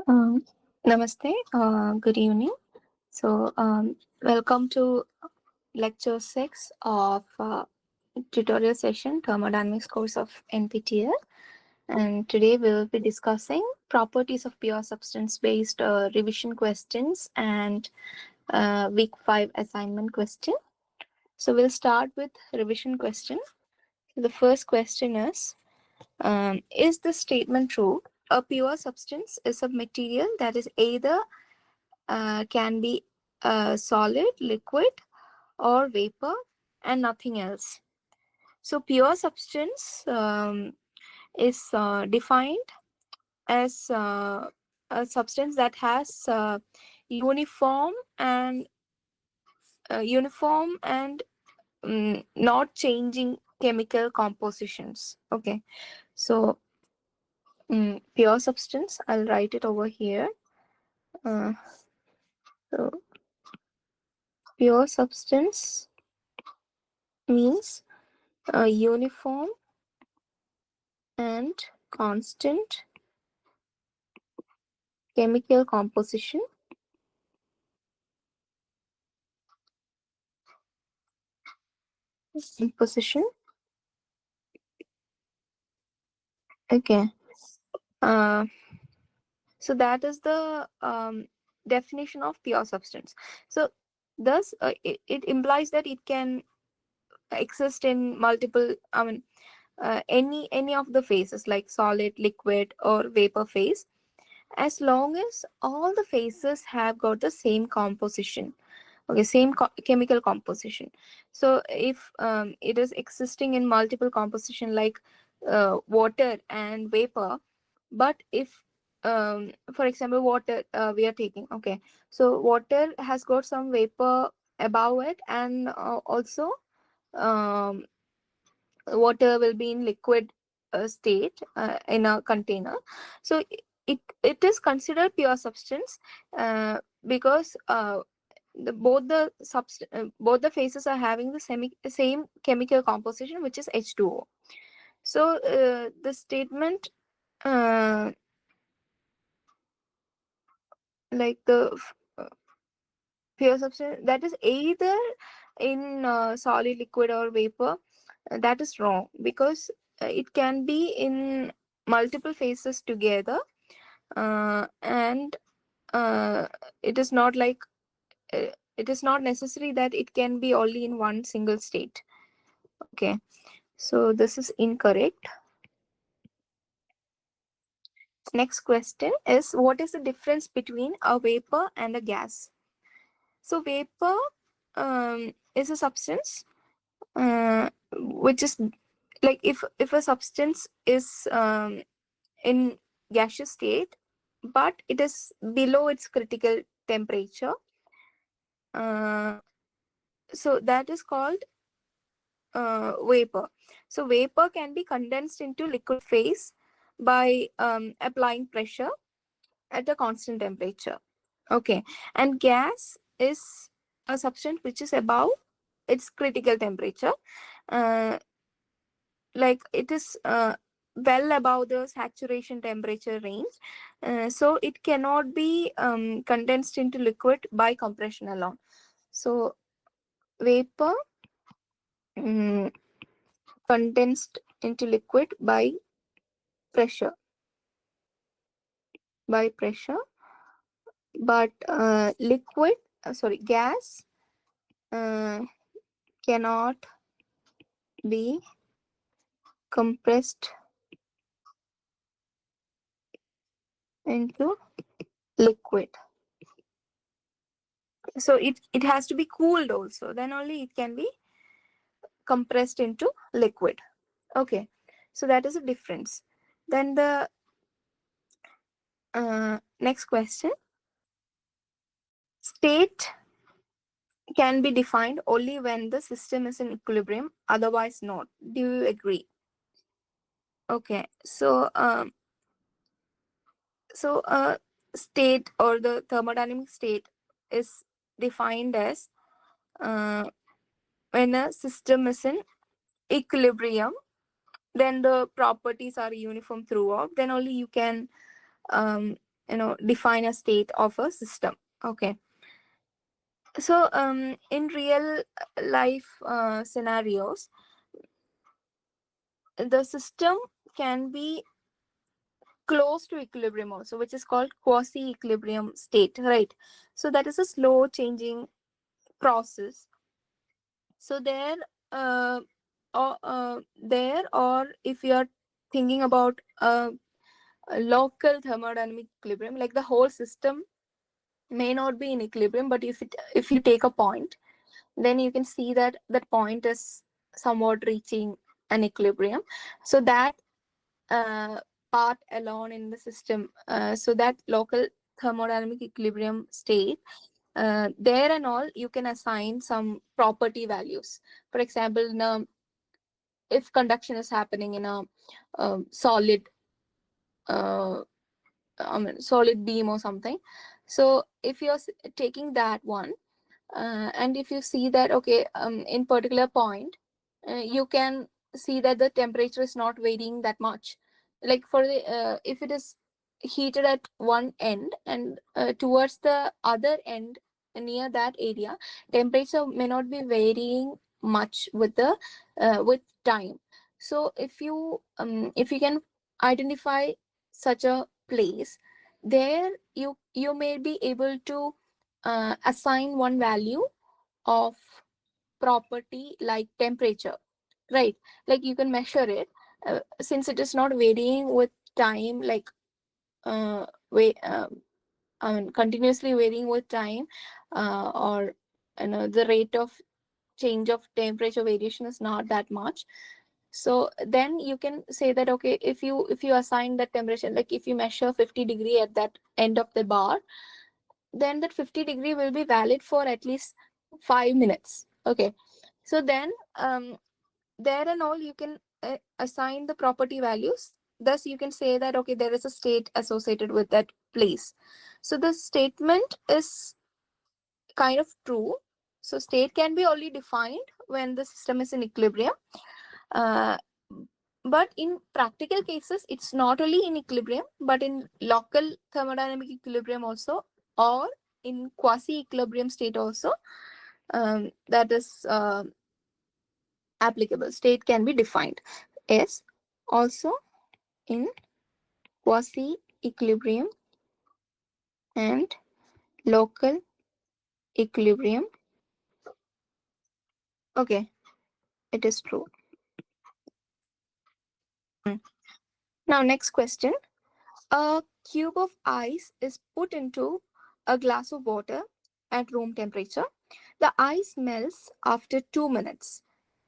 Um, Namaste. Good evening. Welcome to lecture 6 of tutorial session Thermodynamics course of NPTEL. And today we will be discussing properties of pure substance based revision questions and week 5 assignment question. So we'll start with revision question. The first question is the statement true? A pure substance is a material that is either can be solid, liquid, or vapor, and nothing else. So, pure substance is defined as a substance that has uniform and not changing chemical compositions. Okay, so pure substance. I'll write it over here. Uh, so, pure substance means uniform and constant chemical composition. Okay. uh, so that is the definition of pure substance. So thus it implies that it can exist in multiple, any of the phases like solid, liquid, or vapor phase, as long as all the phases have got the same composition. Okay, same chemical composition. So if it is existing in multiple composition like water and vapor, but if for example water we are taking, okay, so water has got some vapor above it, and also um, water will be in liquid state in a container. So it is considered pure substance because both the phases are having the same chemical composition, which is H2O. So the statement uh, like the pure substance that is either in solid, liquid, or vapor, that is wrong, because it can be in multiple phases together, and uh, it is not like it is not necessary that it can be only in one single state. Okay, so this is incorrect. Next question is, what is the difference between a vapor and a gas? So vapor is a substance which is like if a substance is in gaseous state, but it is below its critical temperature, uh, so that is called vapor. So vapor can be condensed into liquid phase by applying pressure at a constant temperature. Okay, and gas is a substance which is above its critical temperature, uh, like it is well above the saturation temperature range, so it cannot be condensed into liquid by compression alone. So vapor um, condensed into liquid pressure by pressure, but gas uh, cannot be compressed into liquid. So it has to be cooled also, then only it can be compressed into liquid. Okay, so that is a difference. Then the next question, state can be defined only when the system is in equilibrium, otherwise not. Do you agree? Okay, so state, or the thermodynamic state, is defined as when a system is in equilibrium, then the properties are uniform throughout, then only you can define a state of a system. Okay. So in real life scenarios, the system can be close to equilibrium also, which is called quasi equilibrium state, right? So that is a slow changing process. So uh, or if you are thinking about a local thermodynamic equilibrium, like the whole system may not be in equilibrium, but if you take a point, then you can see that that point is somewhat reaching an equilibrium. So that uh, part alone in the system, so that local thermodynamic equilibrium state, there and all you can assign some property values. For example, if conduction is happening in a solid uh, solid beam or something, so if you're taking that one, and if you see that, okay, in particular point, you can see that the temperature is not varying that much. Like for the if it is heated at one end, and towards the other end near that area, temperature may not be varying much with the with time. So if you can identify such a place, there you may be able to assign one value of property like temperature, right? Like you can measure it, since it is not varying with time, like wait I mean continuously varying with time, or the rate of change of temperature variation is not that much. So then you can say that, okay, if you assign that temperature, like if you measure 50 degree at that end of the bar, then that 50 degree will be valid for at least 5 minutes. Okay. So then there and all you can assign the property values. Thus you can say that, okay, there is a state associated with that place. So the statement is kind of true. So state can be only defined when the system is in equilibrium. uh, but in practical cases, it's not only in equilibrium, but in local thermodynamic equilibrium also, or in quasi equilibrium state also, that is applicable. State can be defined as also in quasi equilibrium and local equilibrium. Okay, it is true. Now, next question. A cube of ice is put into a glass of water at room temperature. The ice melts after 2 minutes.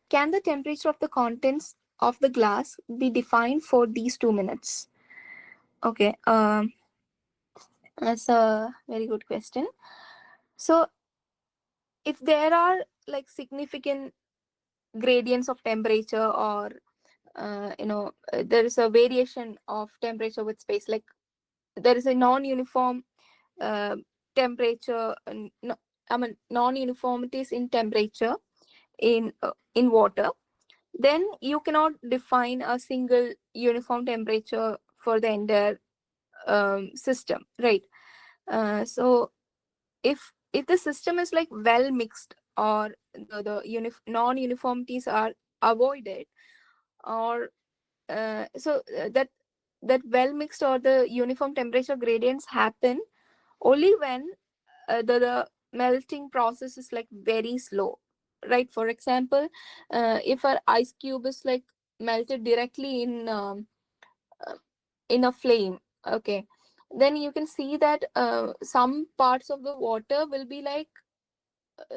Can the temperature of the contents of the glass be defined for these 2 minutes? Okay, that's a very good question. So, if there are like significant gradients of temperature, or there is a variation of temperature with space, like there is a non-uniform uh, temperature, no, I mean non-uniformities in temperature in water, then you cannot define a single uniform temperature for the entire system, right? So if the system is like well mixed, or the non-uniformities are avoided, or that well mixed or the uniform temperature gradients happen only when the melting process is like very slow, right? For example, if our ice cube is like melted directly uh, in a flame, okay, then you can see that some parts of the water will be like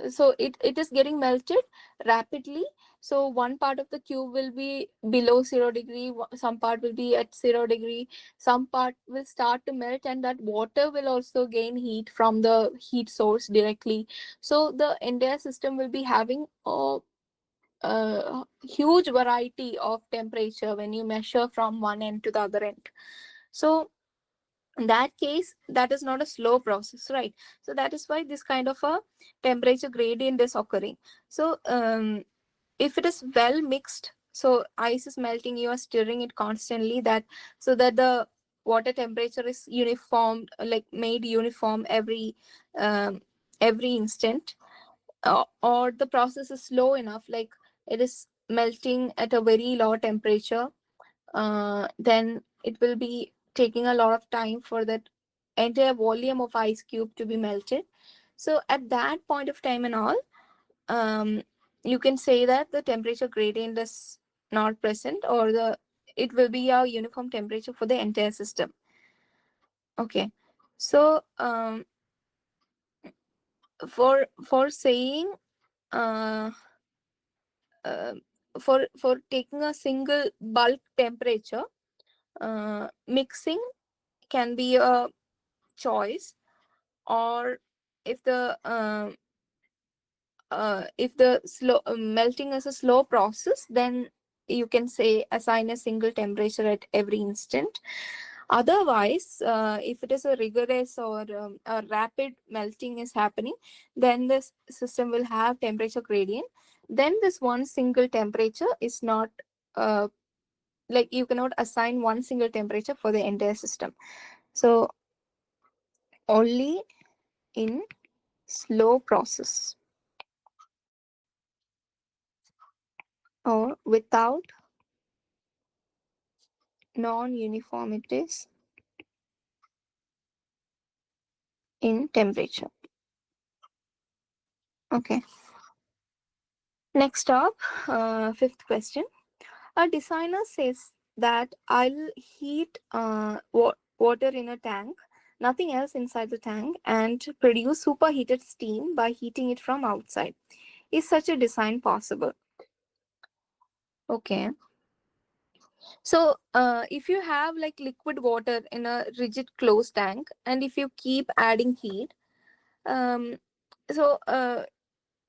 so it is getting melted rapidly. So one part of the cube will be below 0 degree, some part will be at 0 degree, some part will start to melt, and that water will also gain heat from the heat source directly. So the entire system will be having a huge variety of temperature when you measure from one end to the other end. So in that case, that is not a slow process, right? So that is why this kind of a temperature gradient is occurring. So if it is well mixed, so ice is melting, you are stirring it constantly, that so that the water temperature is uniform, like made uniform um, every instant, or the process is slow enough, like it is melting at a very low temperature, then it will be taking a lot of time for that entire volume of ice cube to be melted. So at that point of time and all, um, you can say that the temperature gradient is not present, or the it will be a uniform temperature for the entire system. Okay, so for saying uh, uh, for taking a single bulk temperature, mixing can be a choice, or if the slow melting is a slow process, then you can say assign a single temperature at every instant. Otherwise, if it is a rigorous or a rapid melting is happening, then this system will have temperature gradient. Then this one single temperature is not, uh, like you cannot assign one single temperature for the entire system. So only in slow process or without non-uniformities in temperature. Okay. Next up, fifth question. A designer says that I'll heat water in a tank, nothing else inside the tank, and produce superheated steam by heating it from outside. Is such a design possible? Okay. So, if you have like liquid water in a rigid closed tank, and if you keep adding heat, um, so I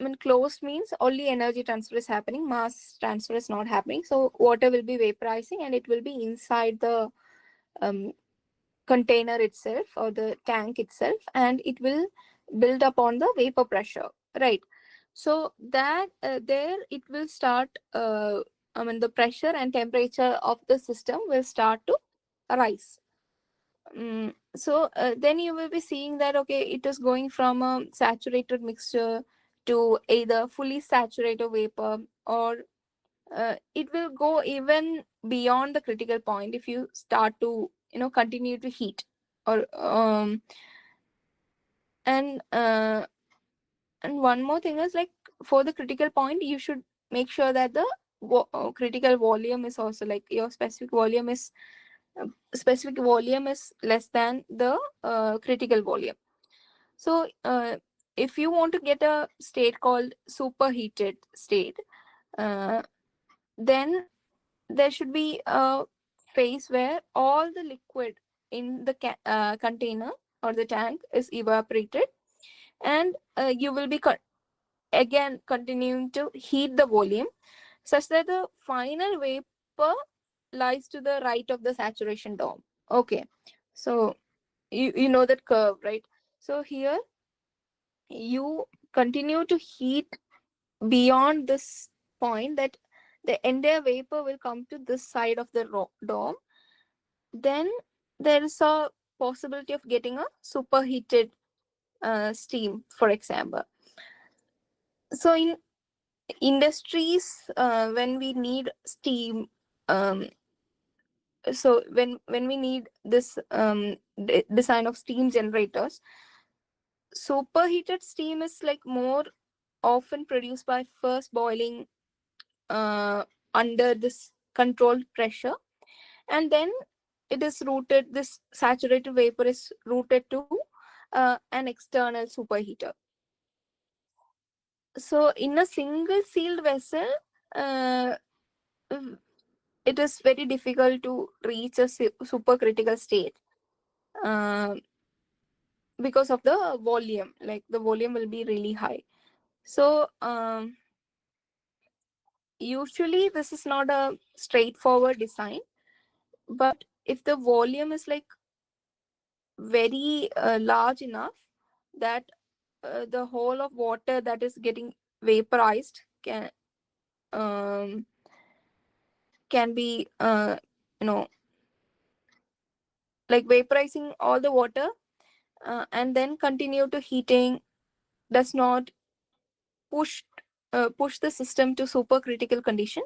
mean, closed means only energy transfer is happening, mass transfer is not happening. So water will be vaporizing, and it will be inside the um, container itself or the tank itself, and it will build up on the vapor pressure, right? So that there it will start. I mean, the pressure and temperature of the system will start to rise. So then you will be seeing that okay, it is going from a saturated mixture to either fully saturated vapor, or it will go even beyond the critical point if you start to continue to heat, or and and one more thing is, like, for the critical point you should make sure that the critical volume is also, like, your specific volume is less than the critical volume. So if you want to get a state called superheated state, uh, then there should be a phase where all the liquid in the container or the tank is evaporated, and you will be again continuing to heat the volume such that the final vapor lies to the right of the saturation dome. Okay, so you know that curve, right? So here you continue to heat beyond this point, that the entire vapor will come to this side of the dome. Then there is a possibility of getting a superheated steam, for example. So in industries, when we need steam, um, so when we need this design of steam generators, superheated steam is like more often produced by first boiling under this controlled pressure, and then it is routed, this saturated vapor is routed to an external superheater. So in a single sealed vessel, uh, it is very difficult to reach a supercritical state, uh, because of the volume, like the volume will be really high. So usually this is not a straightforward design, but if the volume is like very large enough that the whole of water that is getting vaporized um, can be you know like vaporizing all the water and then continue to heating does not push push the system to supercritical condition,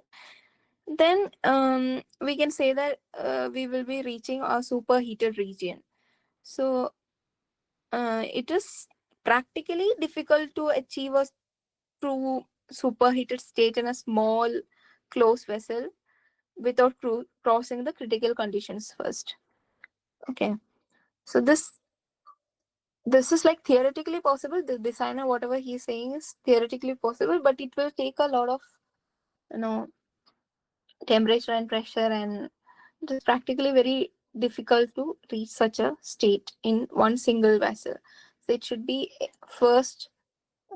then we can say that we will be reaching a superheated region. So it is practically difficult to achieve a true superheated state in a small closed vessel without crossing the critical conditions first. Okay, so this is like theoretically possible. The designer, whatever he's saying, is theoretically possible, but it will take a lot of, you know, temperature and pressure, and it is practically very difficult to reach such a state in one single vessel. So it should be first,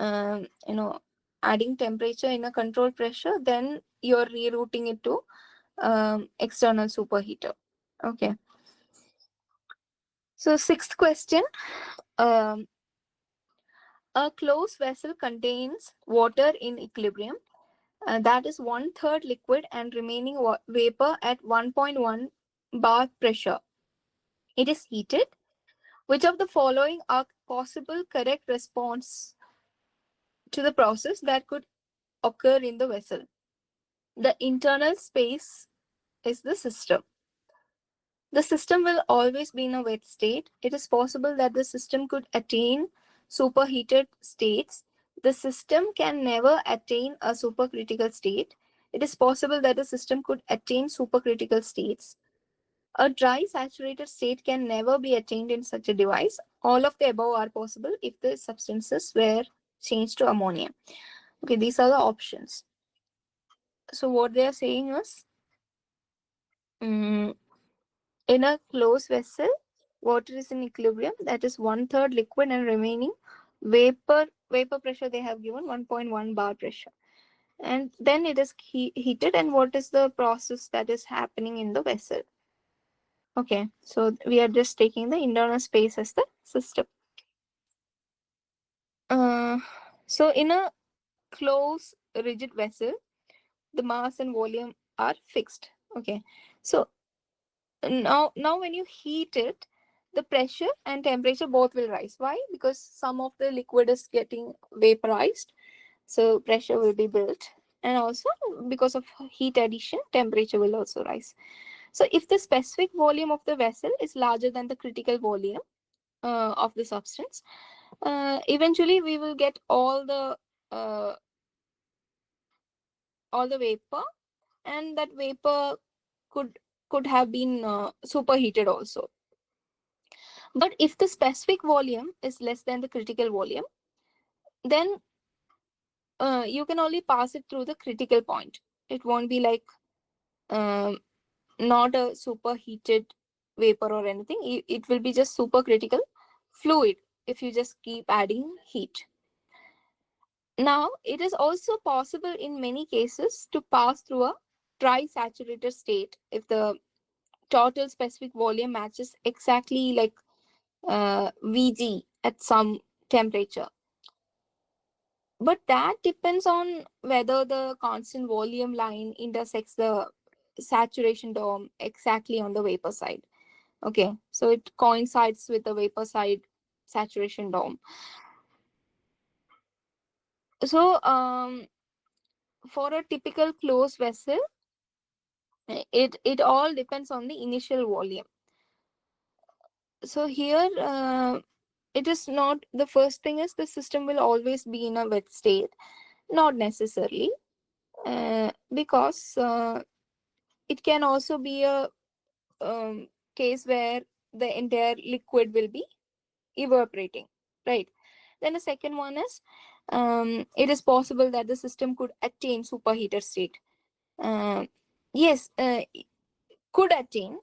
you know, adding temperature in a controlled pressure, then you're rerouting it to external superheater. Okay. So sixth question. Um, a closed vessel contains water in equilibrium. That is one third liquid and remaining vapor at 1.1 bar pressure. It is heated. Which of the following are possible correct response to the process that could occur in the vessel? The internal space is the system. The system will always be in a wet state. It is possible that the system could attain superheated states. The system can never attain a supercritical state. It is possible that the system could attain supercritical states. A dry saturated state can never be attained in such a device. All of the above are possible if the substances were changed to ammonia. Okay, these are the options. So what they are saying is, mm, in a closed vessel, water is in equilibrium. That is one third liquid and remaining vapor pressure they have given 1.1 bar pressure. And then it is heated. And what is the process that is happening in the vessel? Okay, so we are just taking the internal space as the system. Uh, so in a closed rigid vessel, the mass and volume are fixed. Okay, so now when you heat it, the pressure and temperature both will rise. Why? Because some of the liquid is getting vaporized, so pressure will be built, and also because of heat addition, temperature will also rise. So if the specific volume of the vessel is larger than the critical volume of the substance, eventually we will get uh, all the vapor, and that vapor could could have been superheated also. But if the specific volume is less than the critical volume, then you can only pass it through the critical point. It won't be like um, not a superheated vapor or anything. It will be just supercritical fluid if you just keep adding heat. Now, it is also possible in many cases to pass through a dry saturated state if the total specific volume matches exactly like Vg at some temperature. But that depends on whether the constant volume line intersects the saturation dome exactly on the vapor side. Okay, so it coincides with the vapor side saturation dome. So for a typical closed vessel, it all depends on the initial volume. So here it is not, the first thing is the system will always be in a wet state. Not necessarily, because it can also be a case where the entire liquid will be evaporating, right? Then the second one is, it is possible that the system could attain superheated state. Yes, could attain,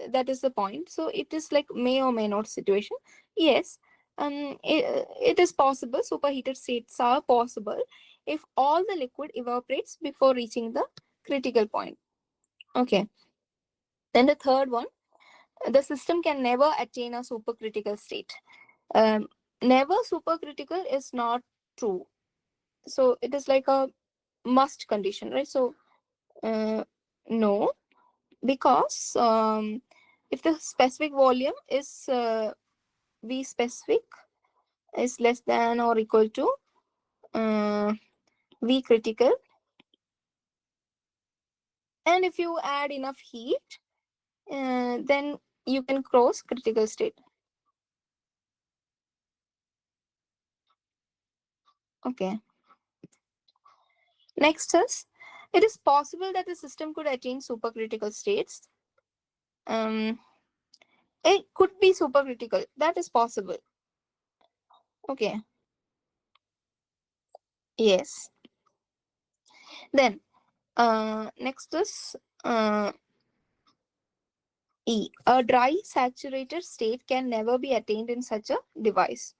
that is the point. So it is like may or may not situation. Yes, it is possible, superheated states are possible if all the liquid evaporates before reaching the critical point. Okay, then the third one, the system can never attain a supercritical state. um, Never supercritical is not true. So it is like a must condition, right? So no, because if the specific volume is V specific is less than or equal to V critical, and if you add enough heat, then you can cross critical state. Okay. Next is, it is possible that the system could attain supercritical states. It could be supercritical. That is possible. Okay. Yes. Then next is E. A dry saturated state can never be attained in such a device.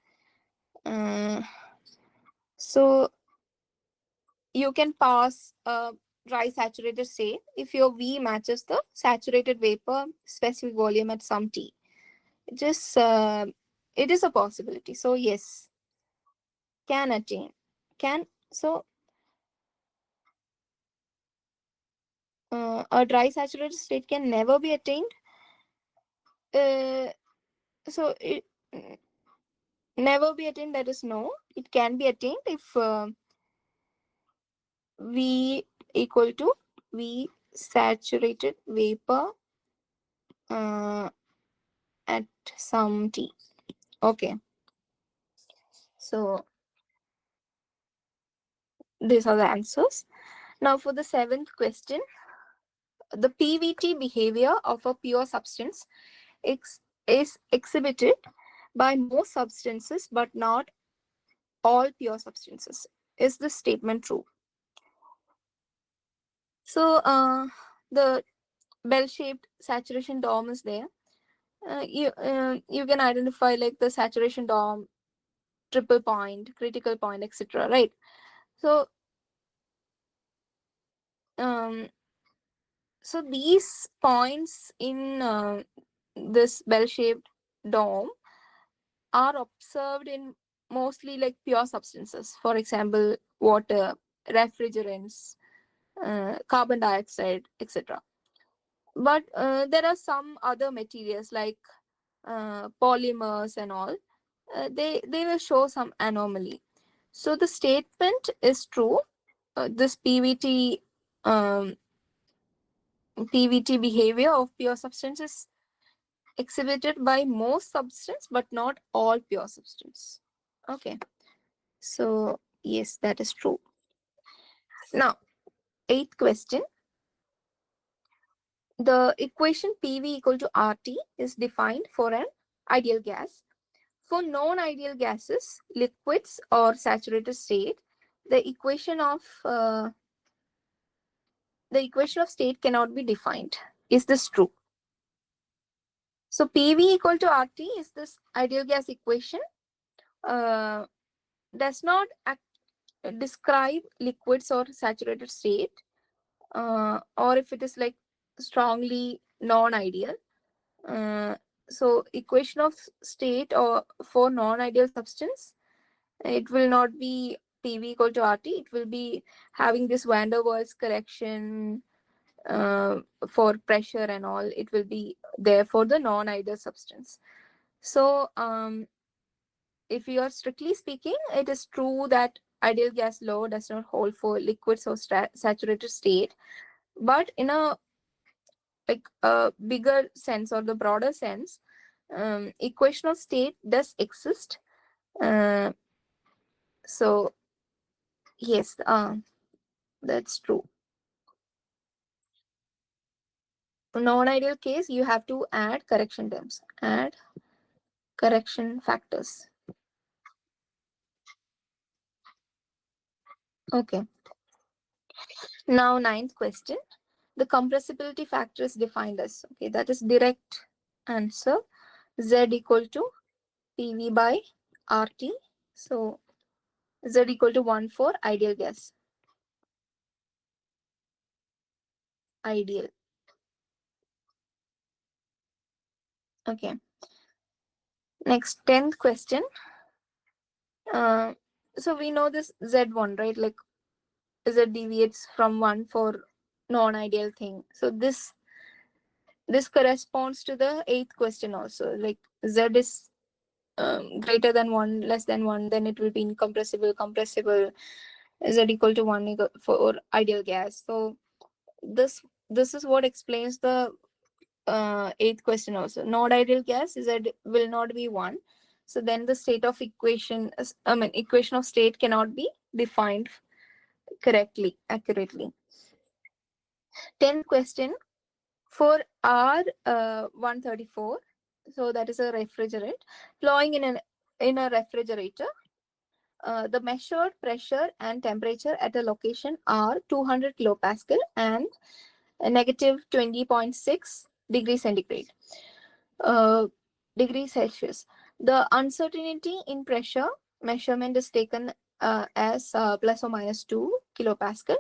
So you can pass a dry saturated state if your V matches the saturated vapor specific volume at some T. Just it is a possibility. So yes, can attain. Can so a dry saturated state can never be attained. So it never be attained. That is no. It can be attained if V equal to V saturated vapor at some T. Okay. So these are the answers. Now for the seventh question, the PVT behavior of a pure substance is exhibited by most substances but not all pure substances. Is this statement true? So the bell-shaped saturation dome is there. You can identify like the saturation dome, triple point, critical point, etc. Right? So um, so these points in this bell-shaped dome are observed in mostly like pure substances. For example, water, refrigerants, carbon dioxide, etc. But there are some other materials like polymers and all. They will show some anomaly. So the statement is true. This PVT behavior of pure substances exhibited by most substance but not all pure substance. Okay, so yes, that is true. Now, eighth question. The equation PV equal to RT is defined for an ideal gas. For non-ideal gases, liquids or saturated state, the equation of state cannot be defined. Is this true? So PV equal to RT is this ideal gas equation. Does not describe liquids or saturated state, or if it is like strongly non-ideal. So equation of state or for non-ideal substance, it will not be PV equal to RT. It will be having this van der Waals correction for pressure and all. It will be there for the non-ideal substance. So if you are strictly speaking, it is true that ideal gas law does not hold for liquids or saturated state, but in a like a bigger sense or the broader sense, equation of state does exist. So yes, that's true. Non-ideal case, you have to add correction terms, add correction factors. Okay. Now ninth question. The compressibility factor is defined as, okay, that is direct answer, Z equal to PV by RT. So Z equal to 1 for ideal gas. Ideal. Okay. Next, 10th question. So we know this Z1, right? Like Z deviates from 1 for non-ideal thing. So this this corresponds to the eighth question also. Like Z is greater than 1, less than 1, then it will be incompressible, compressible. Z equal to 1 for ideal gas. So this is what explains the eighth question also. Not ideal gas is that will not be 1. So then the state of equation, equation of state cannot be defined correctly, accurately. 10th question, for R134, so that is a refrigerant flowing in a refrigerator. The measured pressure and temperature at a location are 200 kilopascal and negative 20.6 degrees centigrade, degrees Celsius. The uncertainty in pressure measurement is taken as plus or minus 2 kilopascal,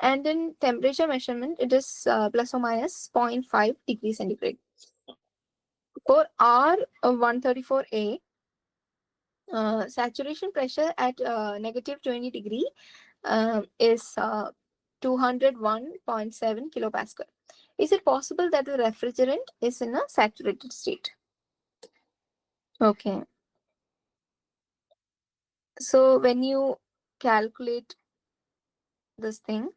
and in temperature measurement it is plus or minus 0.5 degrees centigrade. For R134A, saturation pressure at negative 20 degree is 201.7 kilopascal. Is it possible that the refrigerant is in a saturated state? Okay. So when you calculate this thing,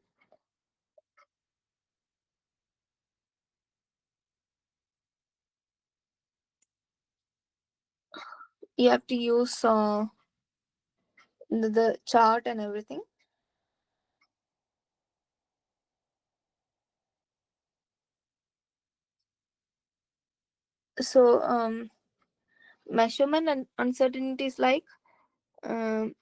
you have to use the chart and everything. So measurement and uncertainties like um,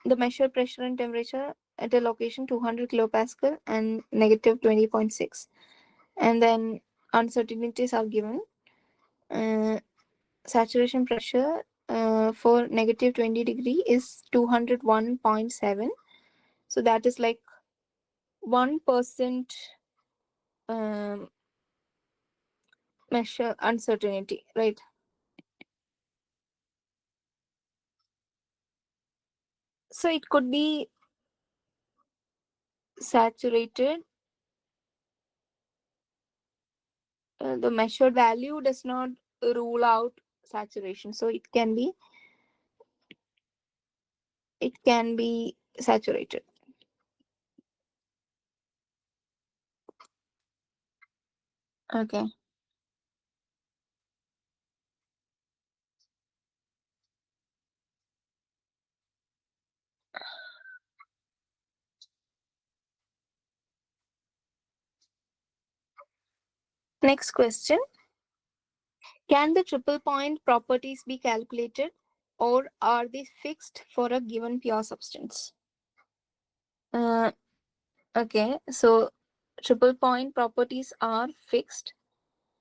the measured pressure and temperature at a location 200 kilopascal and negative 20.6, and then uncertainties are given. Saturation pressure for negative 20 degree is 201.7, so that is like 1% um, measure uncertainty, right? So it could be saturated. The measured value does not rule out saturation, so it can be saturated. Okay. Next question. Can the triple point properties be calculated, or are they fixed for a given pure substance? Uh, okay, so triple point properties are fixed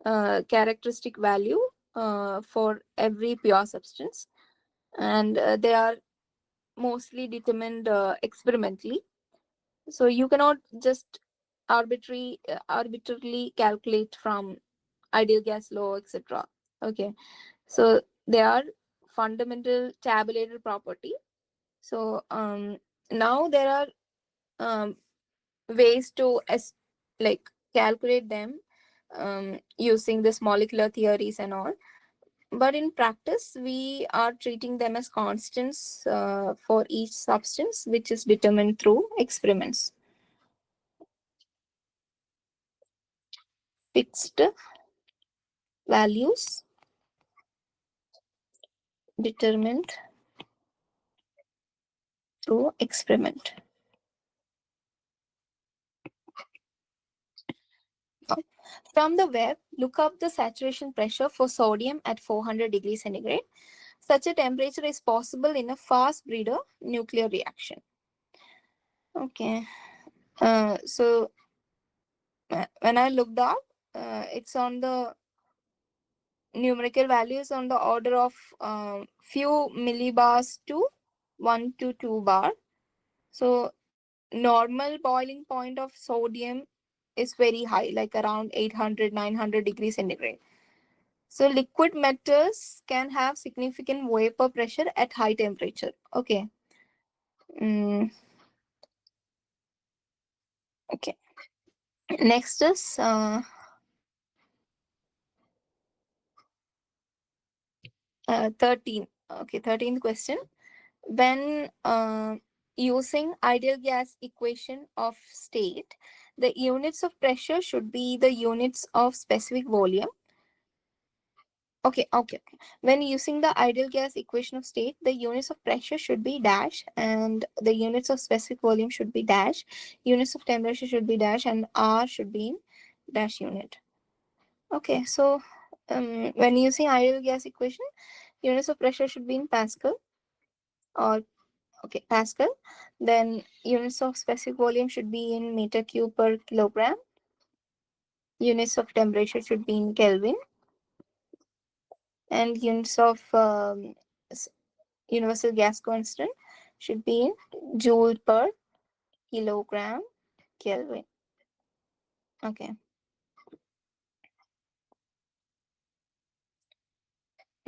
characteristic value for every pure substance, and they are mostly determined experimentally. So you cannot just arbitrarily calculate from ideal gas law, etc. Okay, so they are fundamental tabulated property. So now there are um, ways to like calculate them using this molecular theories and all, but in practice we are treating them as constants for each substance, which is determined through experiments. Fixed values determined through experiment. From the web, look up the saturation pressure for sodium at 400 degrees centigrade. Such a temperature is possible in a fast breeder nuclear reaction. Okay. So when I looked up, it's on the numerical values on the order of few millibars to 1 to 2 bar. So normal boiling point of sodium is very high, like around 800, 900 degrees centigrade. So liquid metals can have significant vapor pressure at high temperature. Okay. Mm, okay. Next is 13. Okay, 13th question. When using ideal gas equation of state, the units of pressure should be the units of specific volume. Okay. When using the ideal gas equation of state, the units of pressure should be dash, and the units of specific volume should be dash. Units of temperature should be dash, and R should be in dash unit. Okay, so when using ideal gas equation, units of pressure should be in Pascal, or okay, Pascal. Then units of specific volume should be in meter cube per kilogram. Units of temperature should be in Kelvin, and units of universal gas constant should be in joule per kilogram Kelvin. Okay.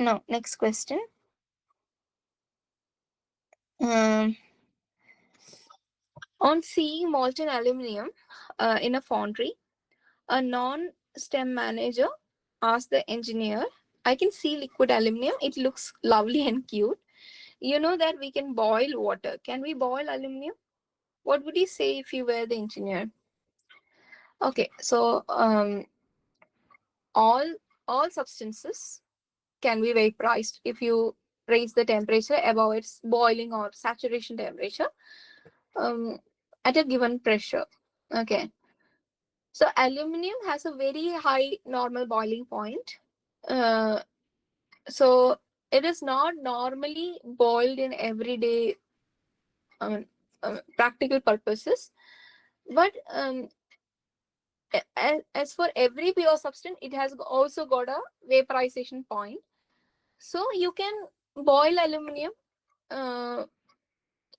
Now, next question. Um, on seeing molten aluminum in a foundry, a non-STEM manager asked the engineer, I can see liquid aluminum. It looks lovely and cute. You know that we can boil water. Can we boil aluminum? What would you say if you were the engineer? Okay, so all substances can be vaporized if you raise the temperature above its boiling or saturation temperature um, at a given pressure. Okay, so aluminum has a very high normal boiling point. Uh, so it is not normally boiled in everyday um, practical purposes, but as for every pure substance, it has also got a vaporization point. So you can boil aluminum uh,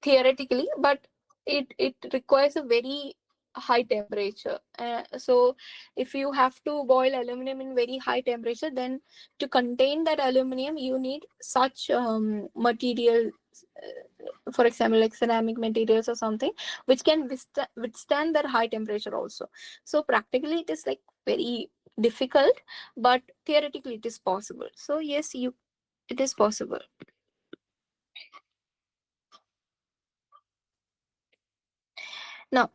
theoretically, but it requires a very high temperature. So if you have to boil aluminum in very high temperature, then to contain that aluminum, you need such material, for example, like ceramic materials or something, which can withstand that high temperature also. So practically, it is like very difficult, but theoretically, it is possible. So yes, it is possible. Now,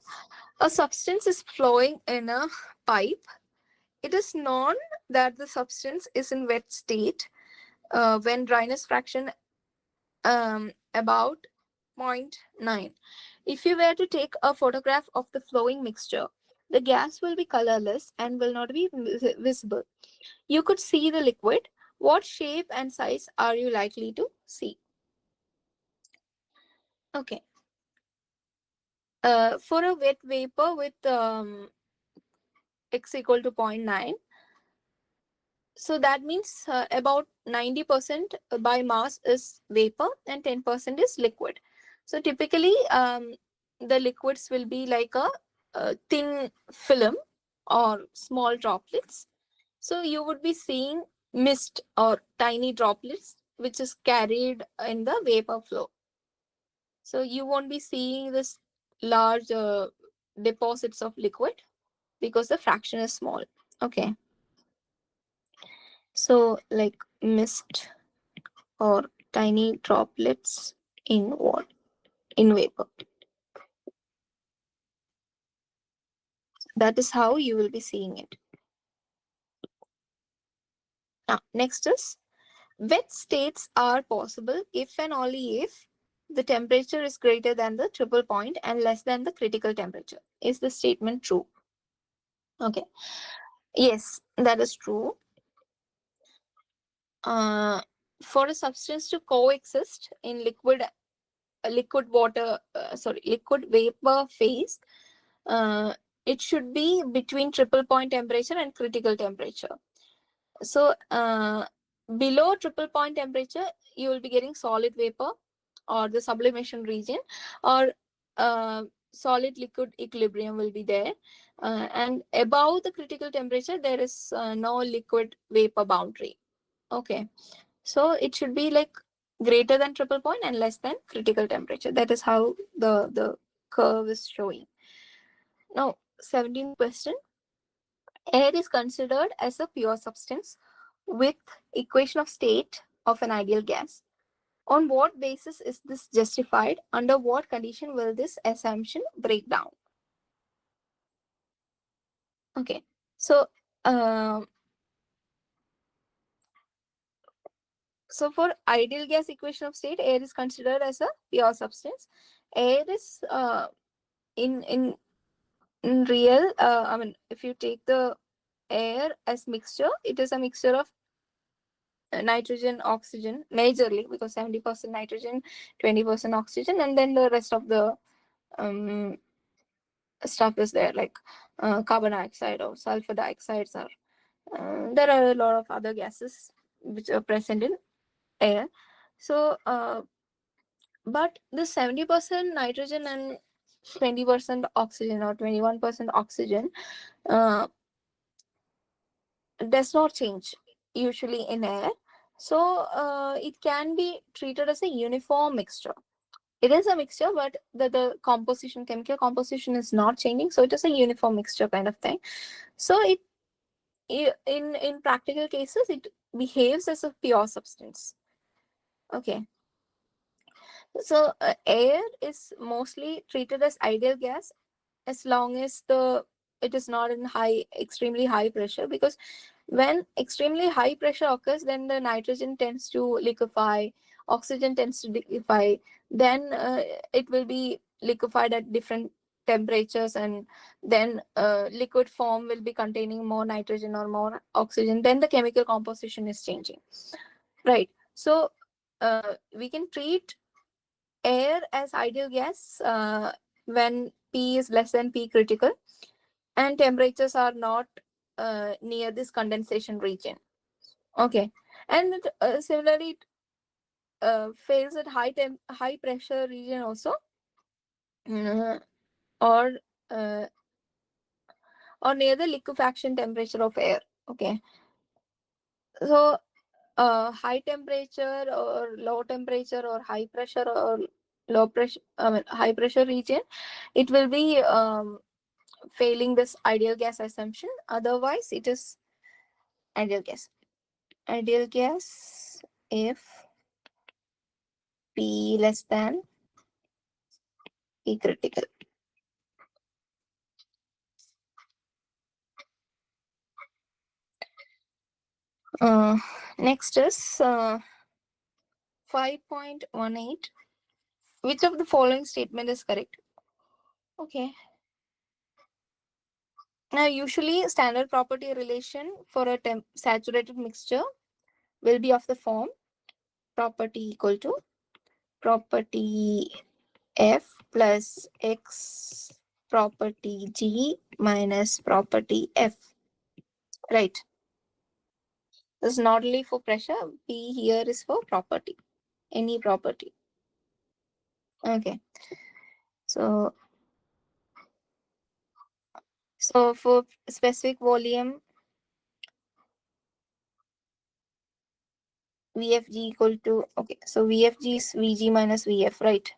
a substance is flowing in a pipe. It is known that the substance is in wet state when dryness fraction about 0.9. If you were to take a photograph of the flowing mixture, the gas will be colorless and will not be visible. You could see the liquid. What shape and size are you likely to see? Okay. For a wet vapor with x equal to 0.9, so that means about 90% by mass is vapor and 10% is liquid. So typically, the liquids will be like a thin film or small droplets. So you would be seeing mist or tiny droplets which is carried in the vapor flow. So you won't be seeing this large deposits of liquid because the fraction is small. Okay. So like mist or tiny droplets in what? In vapor. That is how you will be seeing it. Now, next is wet states are possible if and only if the temperature is greater than the triple point and less than the critical temperature. Is the statement true? Okay. Yes, that is true. Uh, for a substance to coexist in liquid water, liquid vapor phase, uh, it should be between triple point temperature and critical temperature. So below triple point temperature, you will be getting solid vapor or the sublimation region, or solid liquid equilibrium will be there. And above the critical temperature, there is no liquid vapor boundary. Okay. So it should be like greater than triple point and less than critical temperature. That is how the curve is showing. Now, 17th question. Air is considered as a pure substance with equation of state of an ideal gas. On what basis is this justified? Under what condition will this assumption break down? Okay, so um, so for ideal gas equation of state, air is considered as a pure substance. Air is in real, I mean, if you take the air as mixture, it is a mixture of nitrogen, oxygen, majorly, because 70% nitrogen, 20% oxygen, and then the rest of the um, stuff is there, like carbon dioxide or sulfur dioxides, or there are a lot of other gases which are present in air. So, but the 70% nitrogen and 20% oxygen or 21% oxygen uh, does not change usually in air. So it can be treated as a uniform mixture. It is a mixture, but the composition, chemical composition is not changing. So it is a uniform mixture kind of thing. So in practical cases, it behaves as a pure substance. Okay. So air is mostly treated as ideal gas as long as it is not in extremely high pressure, because when extremely high pressure occurs, then the nitrogen tends to liquefy, oxygen tends to liquefy, then it will be liquefied at different temperatures, and then liquid form will be containing more nitrogen or more oxygen, then the chemical composition is changing, right? So we can treat air as ideal gas when P is less than P critical and temperatures are not near this condensation region. Okay, and similarly, it fails at high pressure region also, uh, or uh, or near the liquefaction temperature of air. Okay, so high temperature or low temperature, or high pressure or low pressure, I mean high pressure region, it will be failing this ideal gas assumption. Otherwise, it is ideal gas. Ideal gas if P less than P critical. Uh, Next is 5.18. Which of the following statement is correct? Okay. Now, usually, standard property relation for a saturated mixture will be of the form property equal to property F plus X property G minus property F. Right. This is not only for pressure. P here is for property. Any property. Okay. So for specific volume, VFG equal to, okay, so VFG is VG minus VF, right?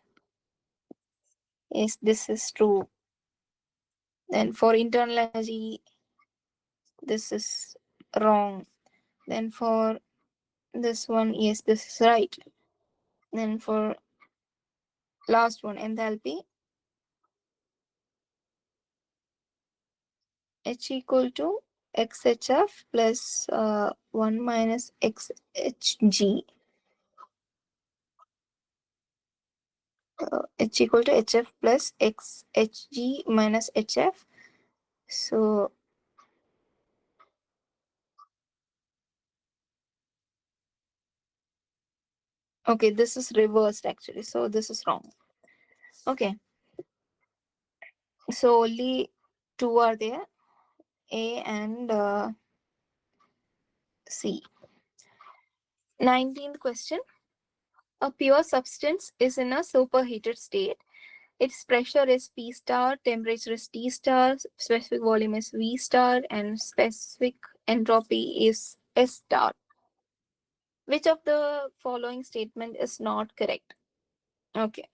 Yes, this is true. Then for internal energy, this is wrong. Then for this one, yes, this is right. Then for last one, enthalpy, H equal to XHF plus 1 minus XHG. H equal to HF plus XHG minus HF. So okay, this is reversed actually. So this is wrong. Okay. So only two are there, A and C. 19th question. A pure substance is in a superheated state. Its pressure is P star, temperature is T star, specific volume is V star, and specific entropy is S star. Which of the following statement is not correct? Okay.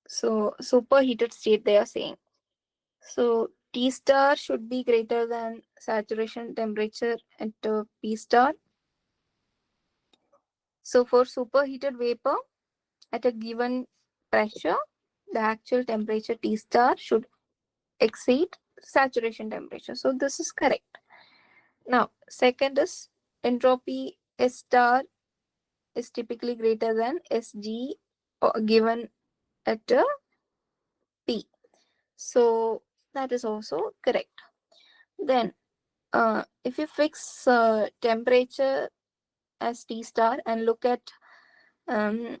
So superheated state they are saying. So T star should be greater than saturation temperature at P star. So for superheated vapor at a given pressure, the actual temperature T star should exceed saturation temperature. So this is correct. Now, second is entropy S star is typically greater than Sg given at a P. So that is also correct. Then, if you fix temperature as T star and look at um,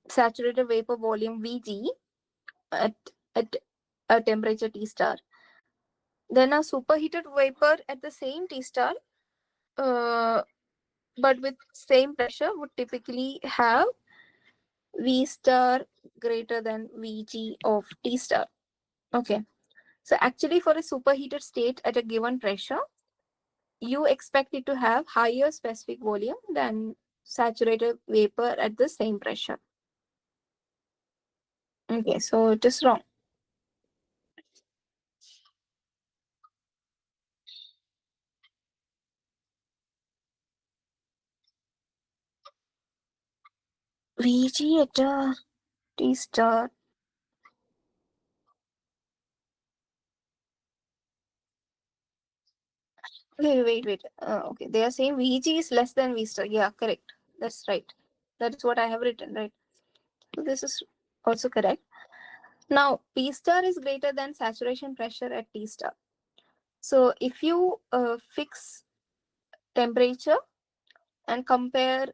saturated vapor volume Vg at, at a temperature T star, then a superheated vapor at the same T star, uh, but with same pressure, would typically have V star greater than Vg of T star. Okay. So actually for a superheated state at a given pressure, you expect it to have higher specific volume than saturated vapor at the same pressure. Okay, so it is wrong. Vg at a T star. Wait. Okay, they are saying Vg is less than V star. Yeah, correct. That's right. That is what I have written, right? So this is also correct. Now, P star is greater than saturation pressure at T star. So if you fix temperature and compare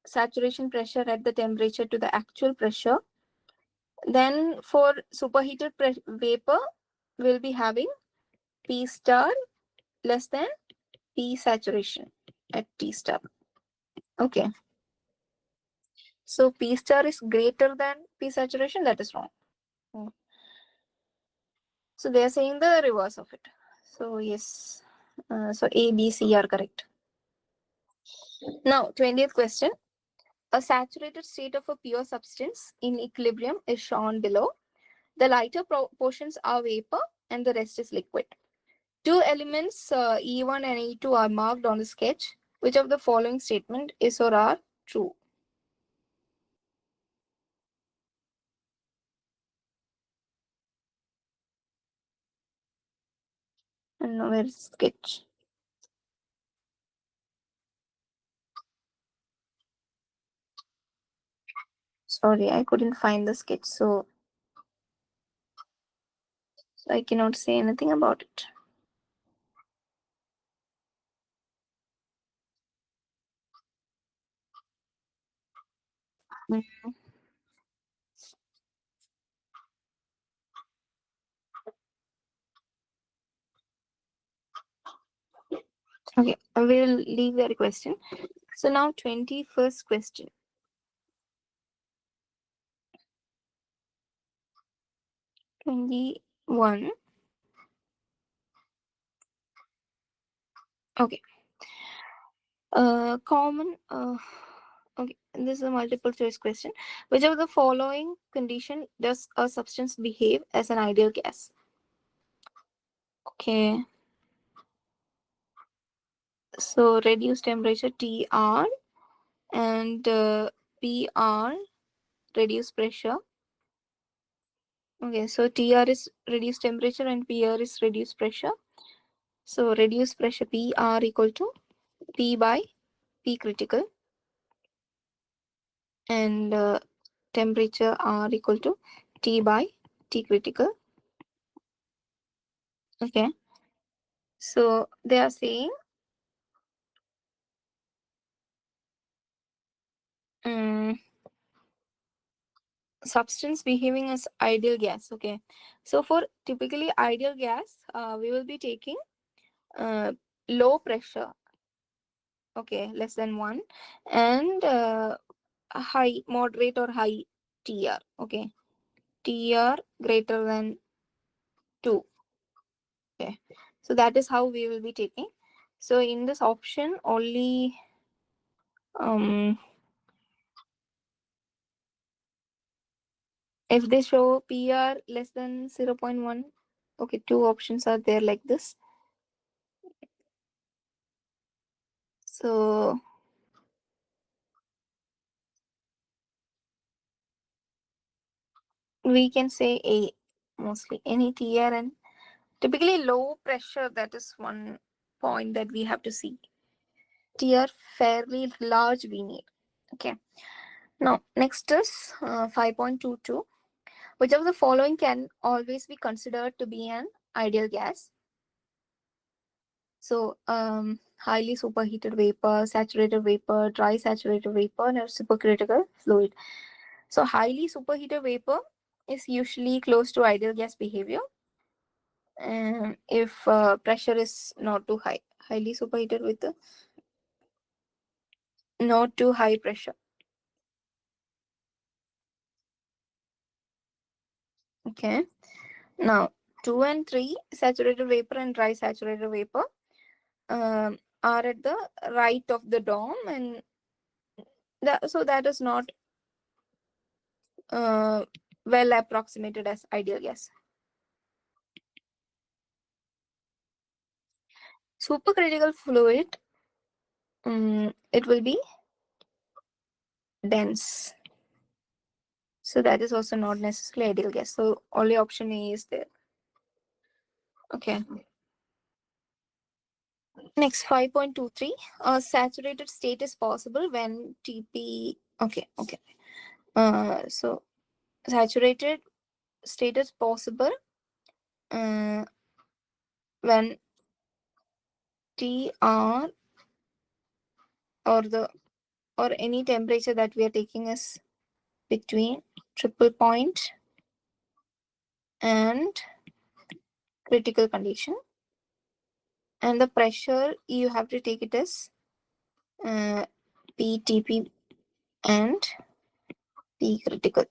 saturation pressure at the temperature to the actual pressure, then for superheated vapor, we'll be having P star less than P saturation at T star. Okay. So P star is greater than P saturation. That is wrong. So they are saying the reverse of it. So yes. So A, B, C are correct. Now, 20th question. A saturated state of a pure substance in equilibrium is shown below. The lighter portions are vapor and the rest is liquid. Two elements, E1 and E2, are marked on the sketch. Which of the following statement is or are true? And now where is sketch? Sorry, I couldn't find the sketch, so I cannot say anything about it. Mm. Okay, I will leave that question. So now 21st question. 21. Okay. Common. Okay, this is a multiple choice question. Which of the following condition does a substance behave as an ideal gas? Okay. So reduced temperature TR and PR, reduced pressure. Okay, so TR is reduced temperature and PR is reduced pressure. So reduced pressure PR equal to P by P critical, and temperature R equal to T by T critical. Okay, so they are saying um, substance behaving as ideal gas. Okay, so for typically ideal gas, we will be taking uh, low pressure. Okay, less than 1, and high, moderate or high TR. Okay, TR greater than 2. Okay, so that is how we will be taking. So in this option, only if they show PR less than 0.1, okay, two options are there like this. So We can say A mostly. Any TR and typically low pressure, that is one point that we have to see. TR fairly large we need. Okay. Now next is 5.22. Which of the following can always be considered to be an ideal gas? So highly superheated vapor, saturated vapor, dry saturated vapor, and supercritical fluid. So highly superheated vapor is usually close to ideal gas behavior. And if pressure is not too high, highly superheated with the not too high pressure. Okay. Now 2 and 3, saturated vapor and dry saturated vapor, are at the right of the dome, and so that is not uh, well approximated as ideal gas. Supercritical fluid, it will be dense. So that is also not necessarily ideal gas. So only option A is there. Okay. Next, 5.23. A saturated state is possible when TP. Okay. So saturated state is possible uh, when TR or any temperature that we are taking is between triple point and critical condition, and the pressure you have to take it as PTP and P critical.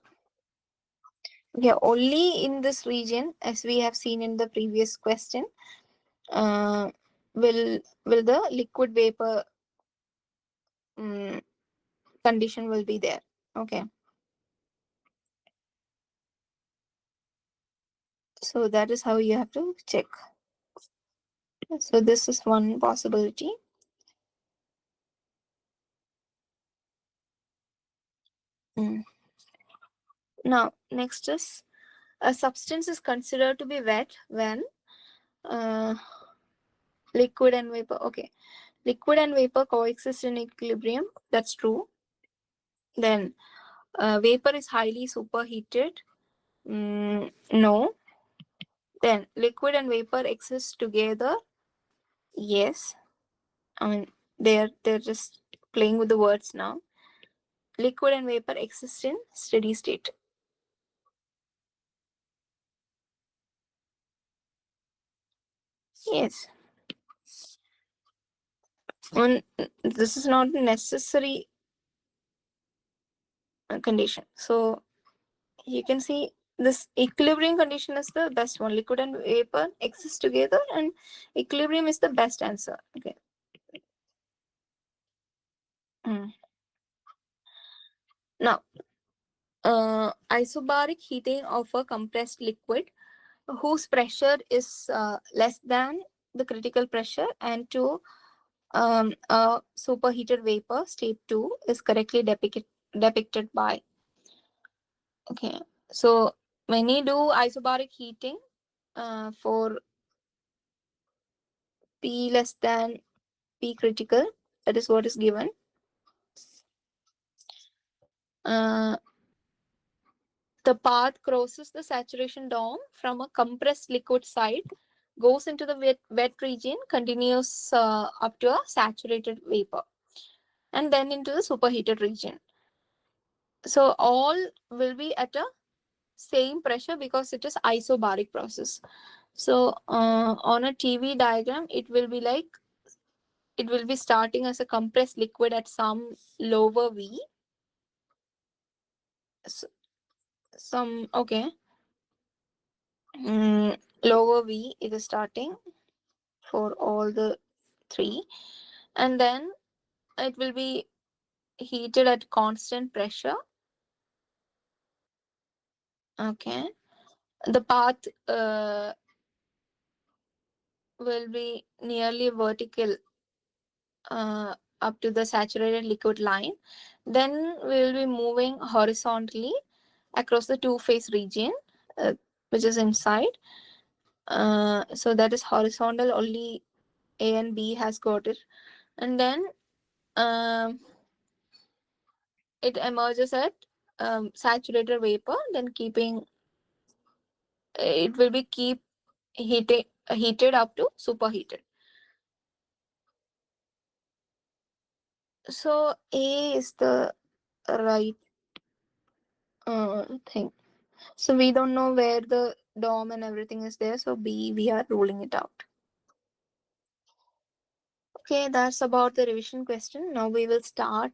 Yeah, only in this region, as we have seen in the previous question, uh, will the liquid vapor condition will be there. Okay, so that is how you have to check. So this is one possibility. Now next is, a substance is considered to be wet when uh, liquid and vapor. Okay, liquid and vapor coexist in equilibrium. That's true. Then vapor is highly superheated. No. Then liquid and vapor exist together. Yes. I mean, they're just playing with the words now. Liquid and vapor exist in steady state. Yes. And this is not a necessary condition. So you can see this equilibrium condition is the best one. Liquid and vapor exist together, and equilibrium is the best answer. Okay. Now, isobaric heating of a compressed liquid whose pressure is less than the critical pressure, and to a superheated vapor, state 2, is correctly depicted by. Okay, so when you do isobaric heating for P less than P critical, that is what is given. Uh, the path crosses the saturation dome from a compressed liquid side, goes into the wet region, continues up to a saturated vapor, and then into the superheated region. So all will be at a same pressure because it is isobaric process. So on a TV diagram, it will be like, it will be starting as a compressed liquid at some lower V. So, okay. Lower V it is starting for all the three, and then it will be heated at constant pressure. Okay, the path will be nearly vertical up to the saturated liquid line. Then we will be moving horizontally across the two-phase region, which is inside. So that is horizontal, only A and B has got it. And then it emerges at saturated vapor, then keeping it will be keep heated up to superheated. So A is the right thing. So we don't know where the dome and everything is there. So B, we are ruling it out. Okay, that's about the revision question. Now we will start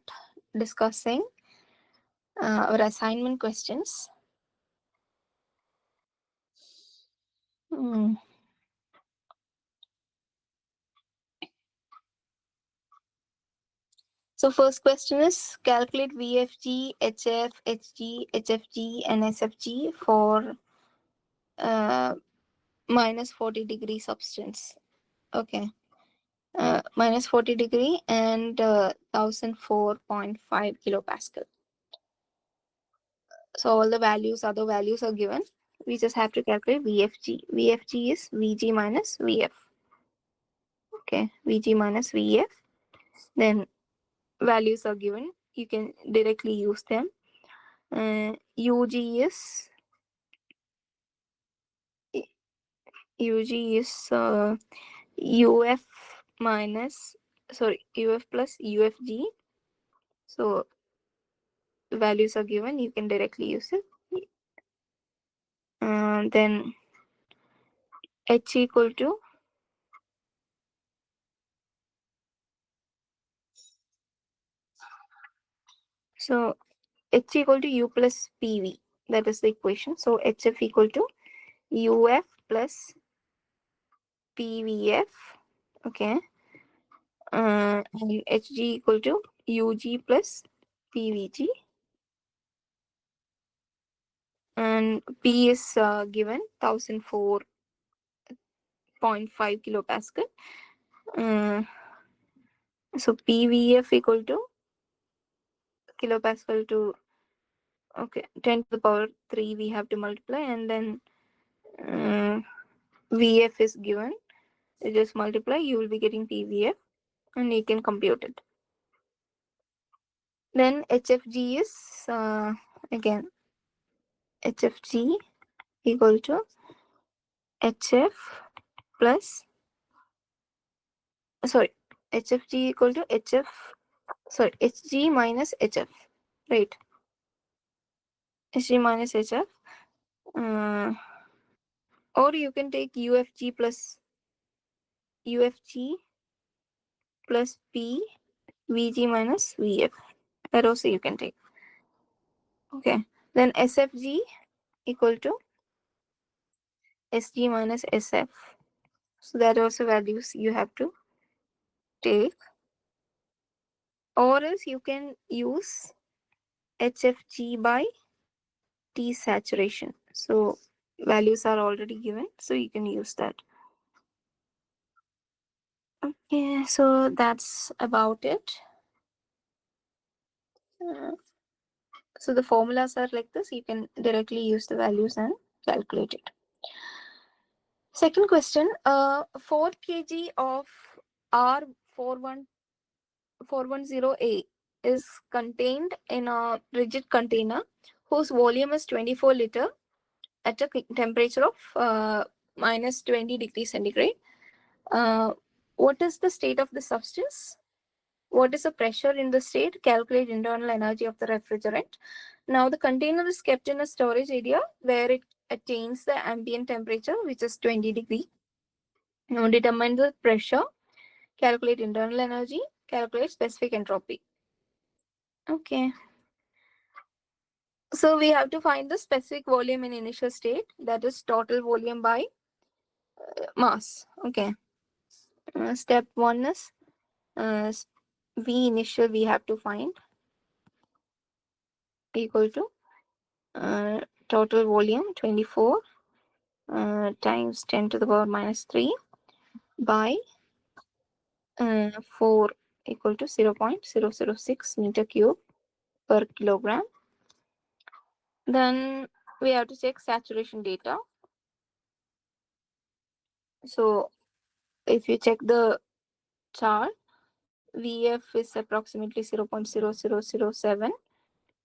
discussing our assignment questions. Hmm. So first question is calculate VFG, HF, HG, HFG, and SFG for minus 40 degree substance. Okay. Minus 40 degree and 1004.5 kilopascal. So all the values, other values are given. We just have to calculate VFG. VFG is VG minus VF. Okay, VG minus VF. Then values are given. You can directly use them. UG is UF minus, sorry, UF plus UFG. So values are given. You can directly use it. Then H equal to so H equal to U plus PV. That is the equation. So HF equal to UF plus PVF. Okay. And Hg equal to Ug plus PVG. And P is given 1004.5 kilopascal. So PVF equal to kilopascal to, okay, 10 to the power 3 we have to multiply, and then VF is given. You just multiply, you will be getting PVF, and you can compute it. Then HFG is again HFG equal to HF plus, sorry, HFG equal to HF, sorry, HG minus HF, right? HG minus HF, or you can take UFG plus UFG plus P VG minus VF. That also you can take. Okay. Then SFG equal to SG minus SF. So that also values you have to take. Or else you can use HFG by T saturation. So values are already given, so you can use that. Okay, so that's about it. So the formulas are like this. You can directly use the values and calculate it. Second question, 4 kg of R410A is contained in a rigid container whose volume is 24 liter at a temperature of minus 20 degrees centigrade. What is the state of the substance? What is the pressure in the state? Calculate internal energy of the refrigerant. Now the container is kept in a storage area where it attains the ambient temperature, which is 20 degree. Now determine the pressure, calculate internal energy, calculate specific entropy. Okay. So we have to find the specific volume in initial state, that is total volume by mass. Okay. Step 1 is V initial we have to find equal to total volume 24 times 10 to the power minus 3 by 4 equal to 0.006 meter cube per kilogram. Then we have to check saturation data. So if you check the chart, VF is approximately 0.00007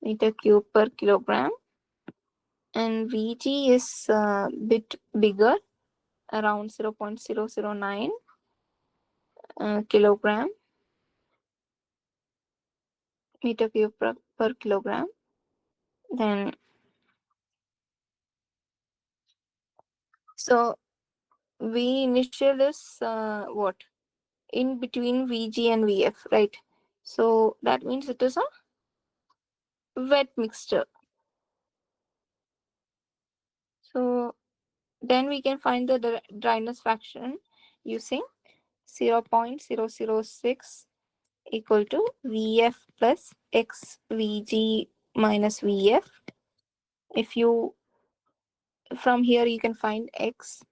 meter cube per kilogram, and VG is a bit bigger, around 0.009 kilogram meter cube per kilogram. Then so V initial is what? In between VG and VF, right? So that means it is a wet mixture. So then we can find the dryness fraction using 0.006 equal to VF plus X VG minus VF. If you, from here you can find X.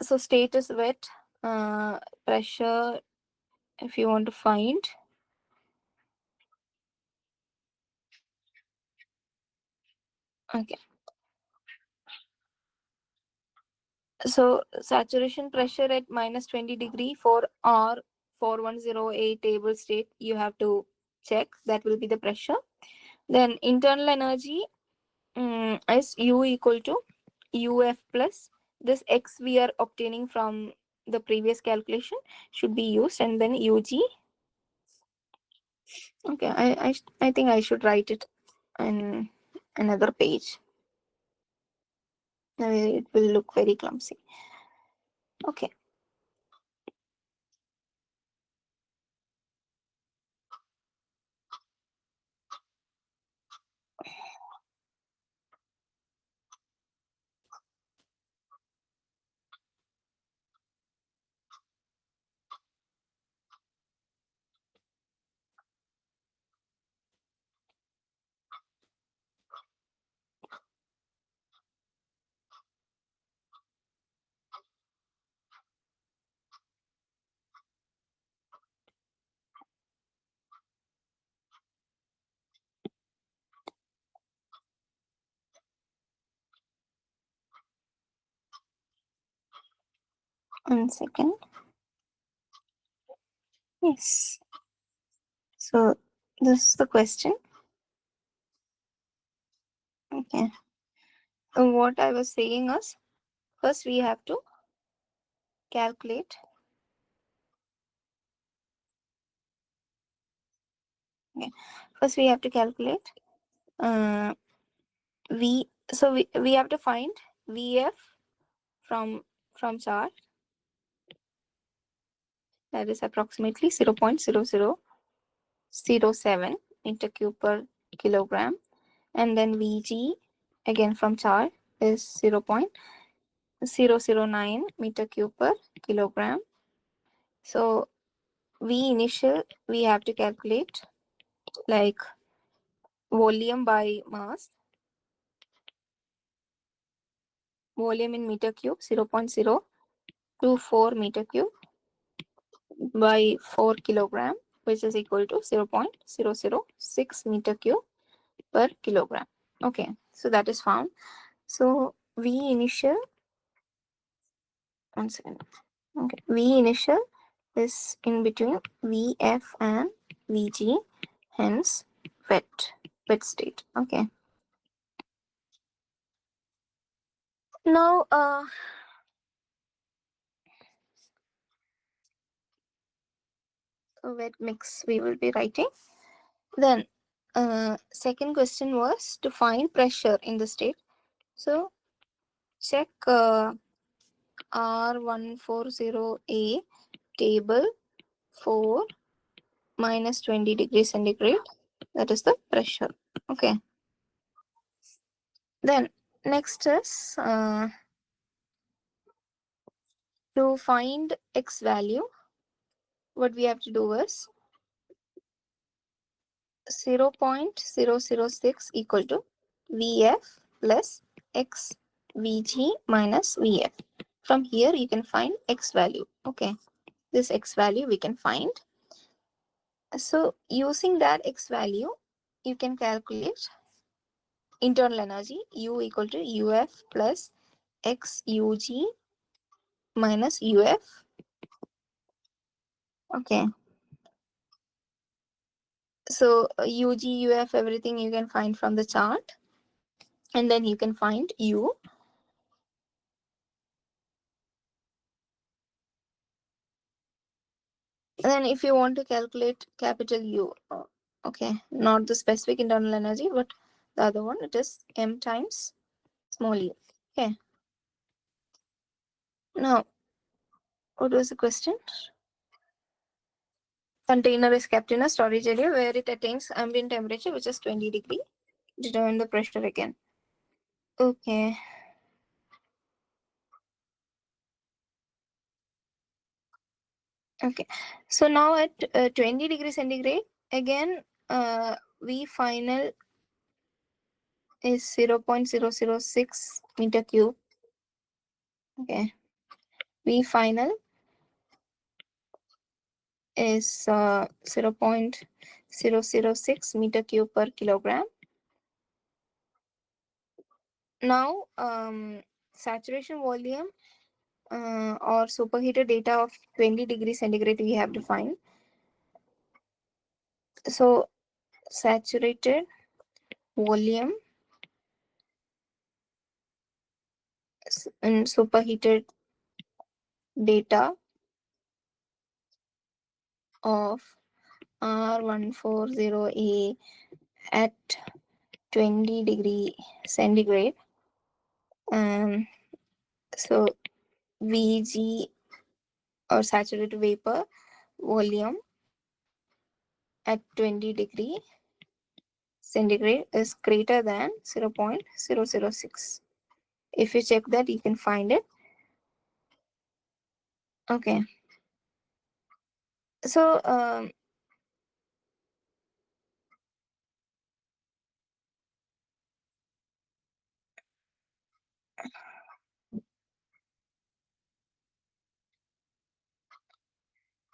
So state is wet, pressure if you want to find. Okay. So saturation pressure at minus 20 degree for R4108 table state, you have to check. That will be the pressure. Then internal energy is U equal to UF plus this X we are obtaining from the previous calculation should be used, and then UG. Okay, I think I should write it in another page. It will look very clumsy. Okay. One second. Yes. So this is the question. Okay. So what I was saying is, first we have to calculate. Okay. First we have to calculate V. So we have to find VF from chart. That is approximately 0.0007 meter cube per kilogram, and then VG again from chart is 0.009 meter cube per kilogram. So V initial we have to calculate like volume by mass. Volume in meter cube 0.024 meter cube by 4 kilogram, which is equal to 0.006 meter cube per kilogram. Okay, so that is found. So V initial, one second. Okay, V initial is in between VF and VG, hence wet state. Okay. Now wet mix we will be writing. Then second question was to find pressure in the state. So check R140A table 4 minus 20 degrees centigrade. That is the pressure. Okay. Then next is to find X value. What we have to do is 0.006 equal to VF plus X VG minus VF. From here you can find X value. Okay, this X value we can find. So using that X value, you can calculate internal energy, U equal to UF plus XUG minus UF. Okay. So UG, UF, everything you can find from the chart. And then you can find U. And then if you want to calculate capital U, okay, not the specific internal energy, but the other one, it is M times small u. Okay. Now, what was the question? Container is kept in a storage area where it attains ambient temperature, which is 20 degree. Determine the pressure again. Okay. Okay. So now at 20 degrees centigrade, again, V final is 0.006 meter cube. Okay. V final is 0.006 meter cube per kilogram. Now, saturation volume or superheated data of 20 degrees centigrade we have to find. So, saturated volume and superheated data of R140A at 20 degree centigrade. So Vg or saturated vapor volume at 20 degree centigrade is greater than 0.006. If you check that, you can find it. Okay. So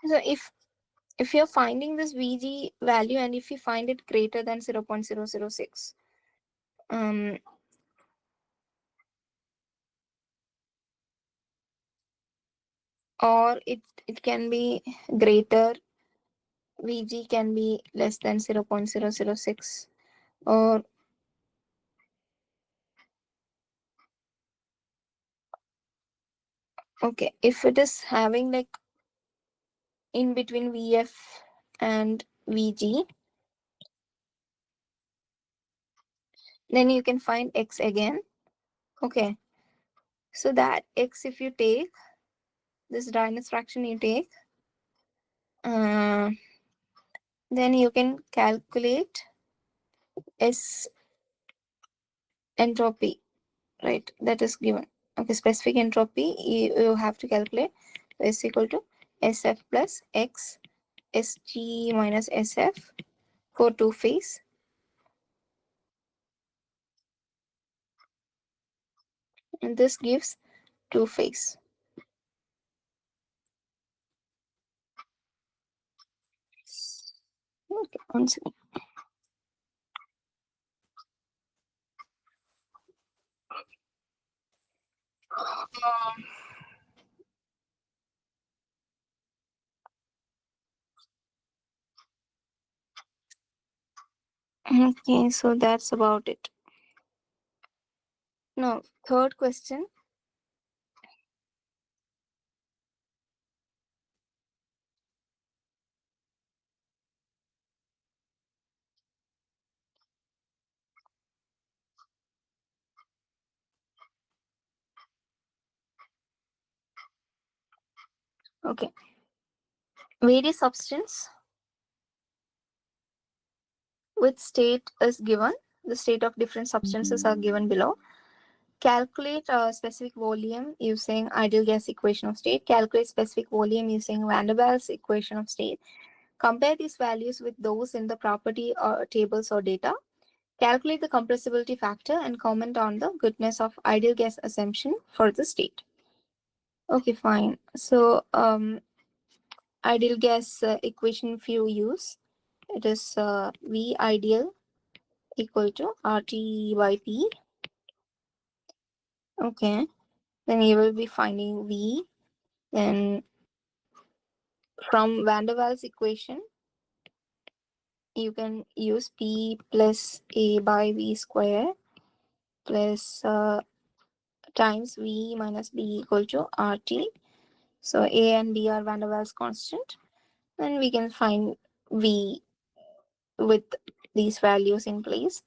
so if you're finding this Vg value and if you find it greater than 0.006, or it can be greater, Vg can be less than 0.006, or okay, if it is having like in between Vf and Vg, then you can find X again. Okay, so that X, if you take this dryness fraction, you take, then you can calculate S entropy, right? That is given. Okay, specific entropy you have to calculate. S equal to SF plus X SG minus SF for two phase. And this gives two phase. Okay, one second. Okay, so that's about it. Now, third question. Okay. Various substance with state is given. The state of different substances are given below. Calculate a specific volume using ideal gas equation of state. Calculate specific volume using Van der Waals equation of state. Compare these values with those in the property or tables or data. Calculate the compressibility factor and comment on the goodness of ideal gas assumption for the state. Okay, fine. So ideal gas equation if you use, it is V ideal equal to RT by P. Okay. Then you will be finding V. Then from Van der Waals equation, you can use P plus A by V square plus times V minus B equal to RT. So A and B are Van der Waals constant. Then we can find V with these values in place.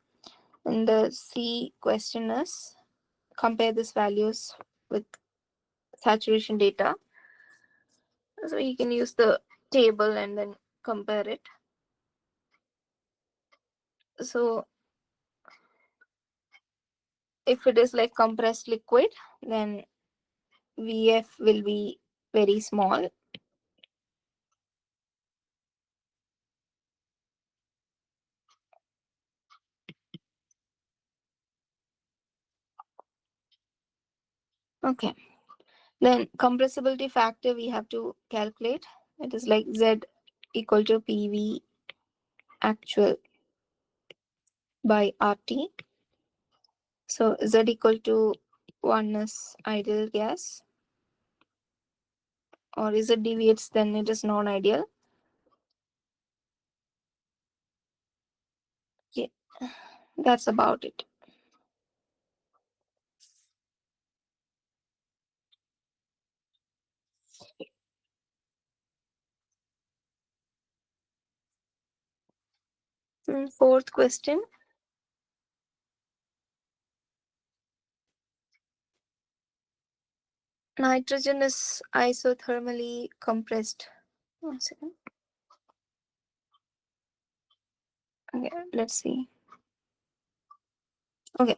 And the C question is compare these values with saturation data. So you can use the table and then compare it. So if it is like compressed liquid, then VF will be very small. Okay. Then compressibility factor we have to calculate. It is like Z equal to PV actual by RT. So Z equal to 1 is ideal gas, or is it deviates, then it is non-ideal. Yeah, that's about it. Fourth question. Nitrogen is isothermally compressed. 1 second. Okay, let's see. Okay.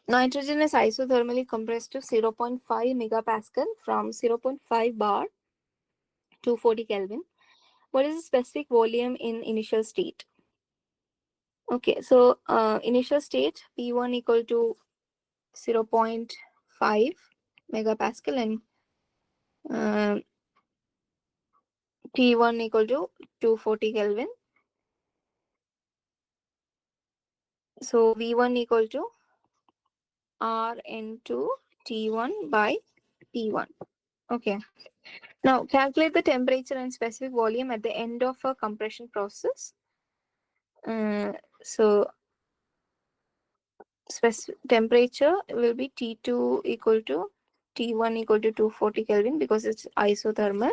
Nitrogen is isothermally compressed to 0.5 megapascal from 0.5 bar to 40 Kelvin. What is the specific volume in initial state? Okay, so initial state P1 equal to 0.5 megapascal and T1 equal to 240 Kelvin. So V1 equal to Rn2 T1 by P1. Okay. Now calculate the temperature and specific volume at the end of a compression process. So specific temperature will be T2 equal to T1 equal to 240 Kelvin because it's isothermal.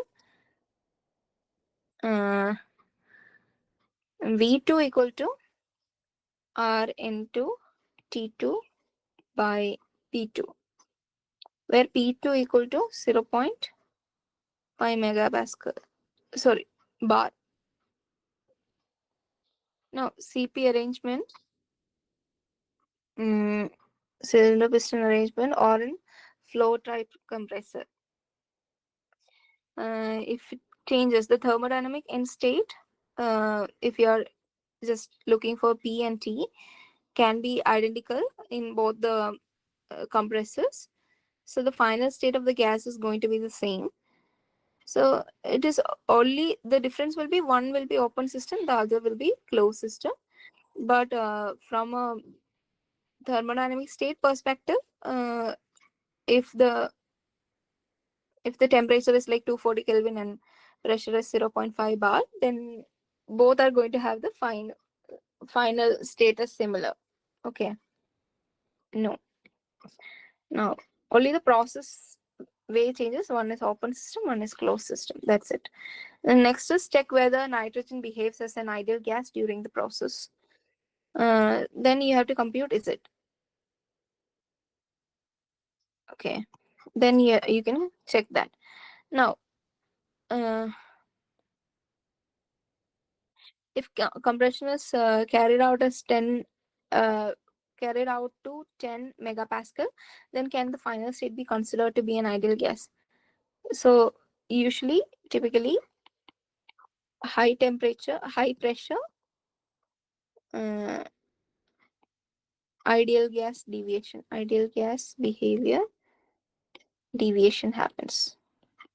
V2 equal to Rn2 T2 by P2, where P2 equal to 0.5 megapascal. Sorry, bar. Now CP arrangement, cylinder piston arrangement, or in flow type compressor. If it changes the thermodynamic end state, if you are just looking for P and T, can be identical in both the compressors. So the final state of the gas is going to be the same. So it is only the difference will be one will be open system, the other will be closed system. But from a thermodynamic state perspective, if the temperature is like 240 Kelvin and pressure is 0.5 bar, then both are going to have the final status similar. Okay. No. Now only the process way changes. One is open system, one is closed system. That's it. And next is check whether nitrogen behaves as an ideal gas during the process. Then you have to compute is it. Okay. Then you can check that. Now, if compression is carried out as 10 carried out to 10 megapascal, then can the final state be considered to be an ideal gas? So usually, typically, high temperature, high pressure, uh, ideal gas behavior deviation happens.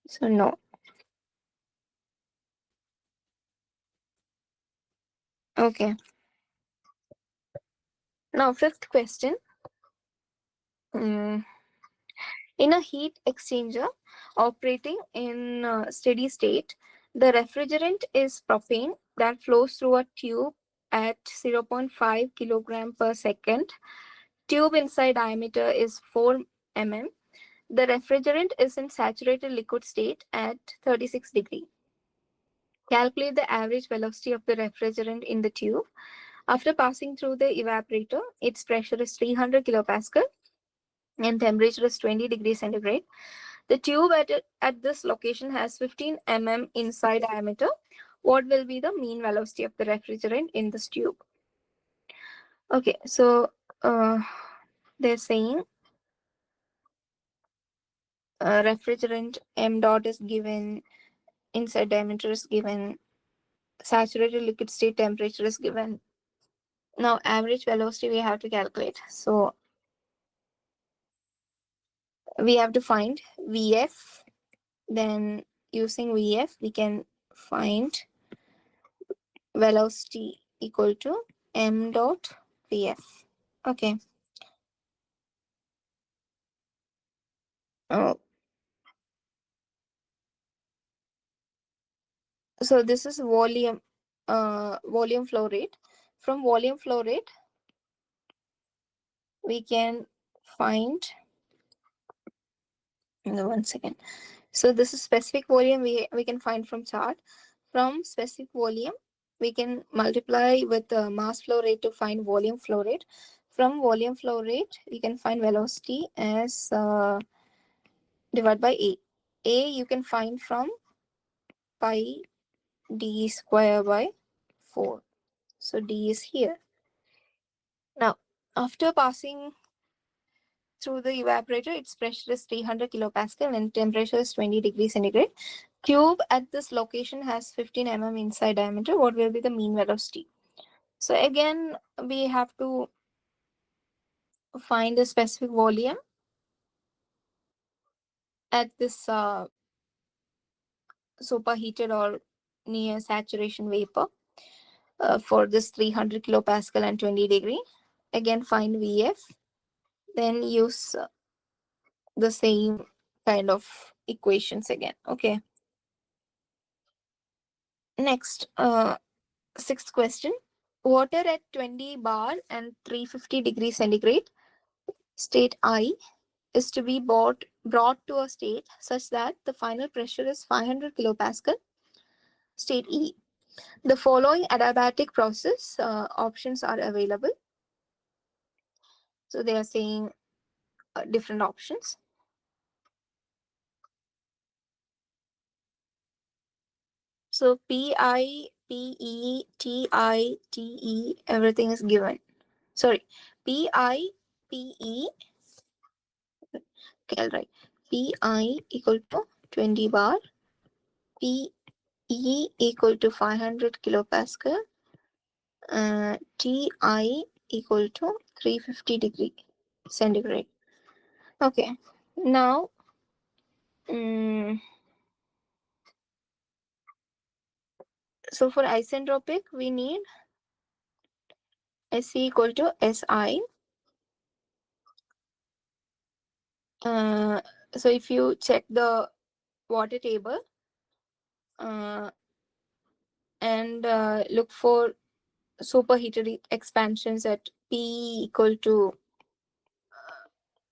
So no. Okay. Now, fifth question. Mm, In a heat exchanger operating in steady state, the refrigerant is propane that flows through a tube at 0.5 kilogram per second. Tube inside diameter is 4 mm. The refrigerant is in saturated liquid state at 36 degree. Calculate the average velocity of the refrigerant in the tube. After passing through the evaporator, its pressure is 300 kilopascal and temperature is 20 degrees centigrade. The tube at this location has 15 mm inside diameter. What will be the mean velocity of the refrigerant in this tube? Okay, so they're saying refrigerant m dot is given, inside diameter is given, saturated liquid state temperature is given. Now average velocity we have to calculate. So we have to find Vf. Then using Vf we can find velocity equal to m dot Vf. Okay. Oh, so this is volume flow rate. From volume flow rate, we can find, one second. So this is specific volume we can find from chart. From specific volume, we can multiply with the mass flow rate to find volume flow rate. From volume flow rate, we can find velocity as divided by A. A you can find from pi d square by 4. So d is here. Now, after passing through the evaporator, its pressure is 300 kilopascal and temperature is 20 degrees centigrade. Tube at this location has 15 mm inside diameter. What will be the mean velocity? So again, we have to find the specific volume at this superheated or near saturation vapor for this 300 kilopascal and 20 degree. Again, find Vf. Then use the same kind of equations again. Okay. Next, sixth question. Water at 20 bar and 350 degrees centigrade, state I, is to be brought to a state such that the final pressure is 500 kilopascal, state E. The following adiabatic process options are available. So they are saying different options. So PI, PE, TI, TE, everything is given. Sorry, PI, PE, okay, I'll write PI equal to 20 bar, PE equal to 500 kilopascal, TI equal to 350 degree centigrade. Okay, now so for isentropic we need SC equal to SI. So if you check the water table and look for superheated expansions at P equal to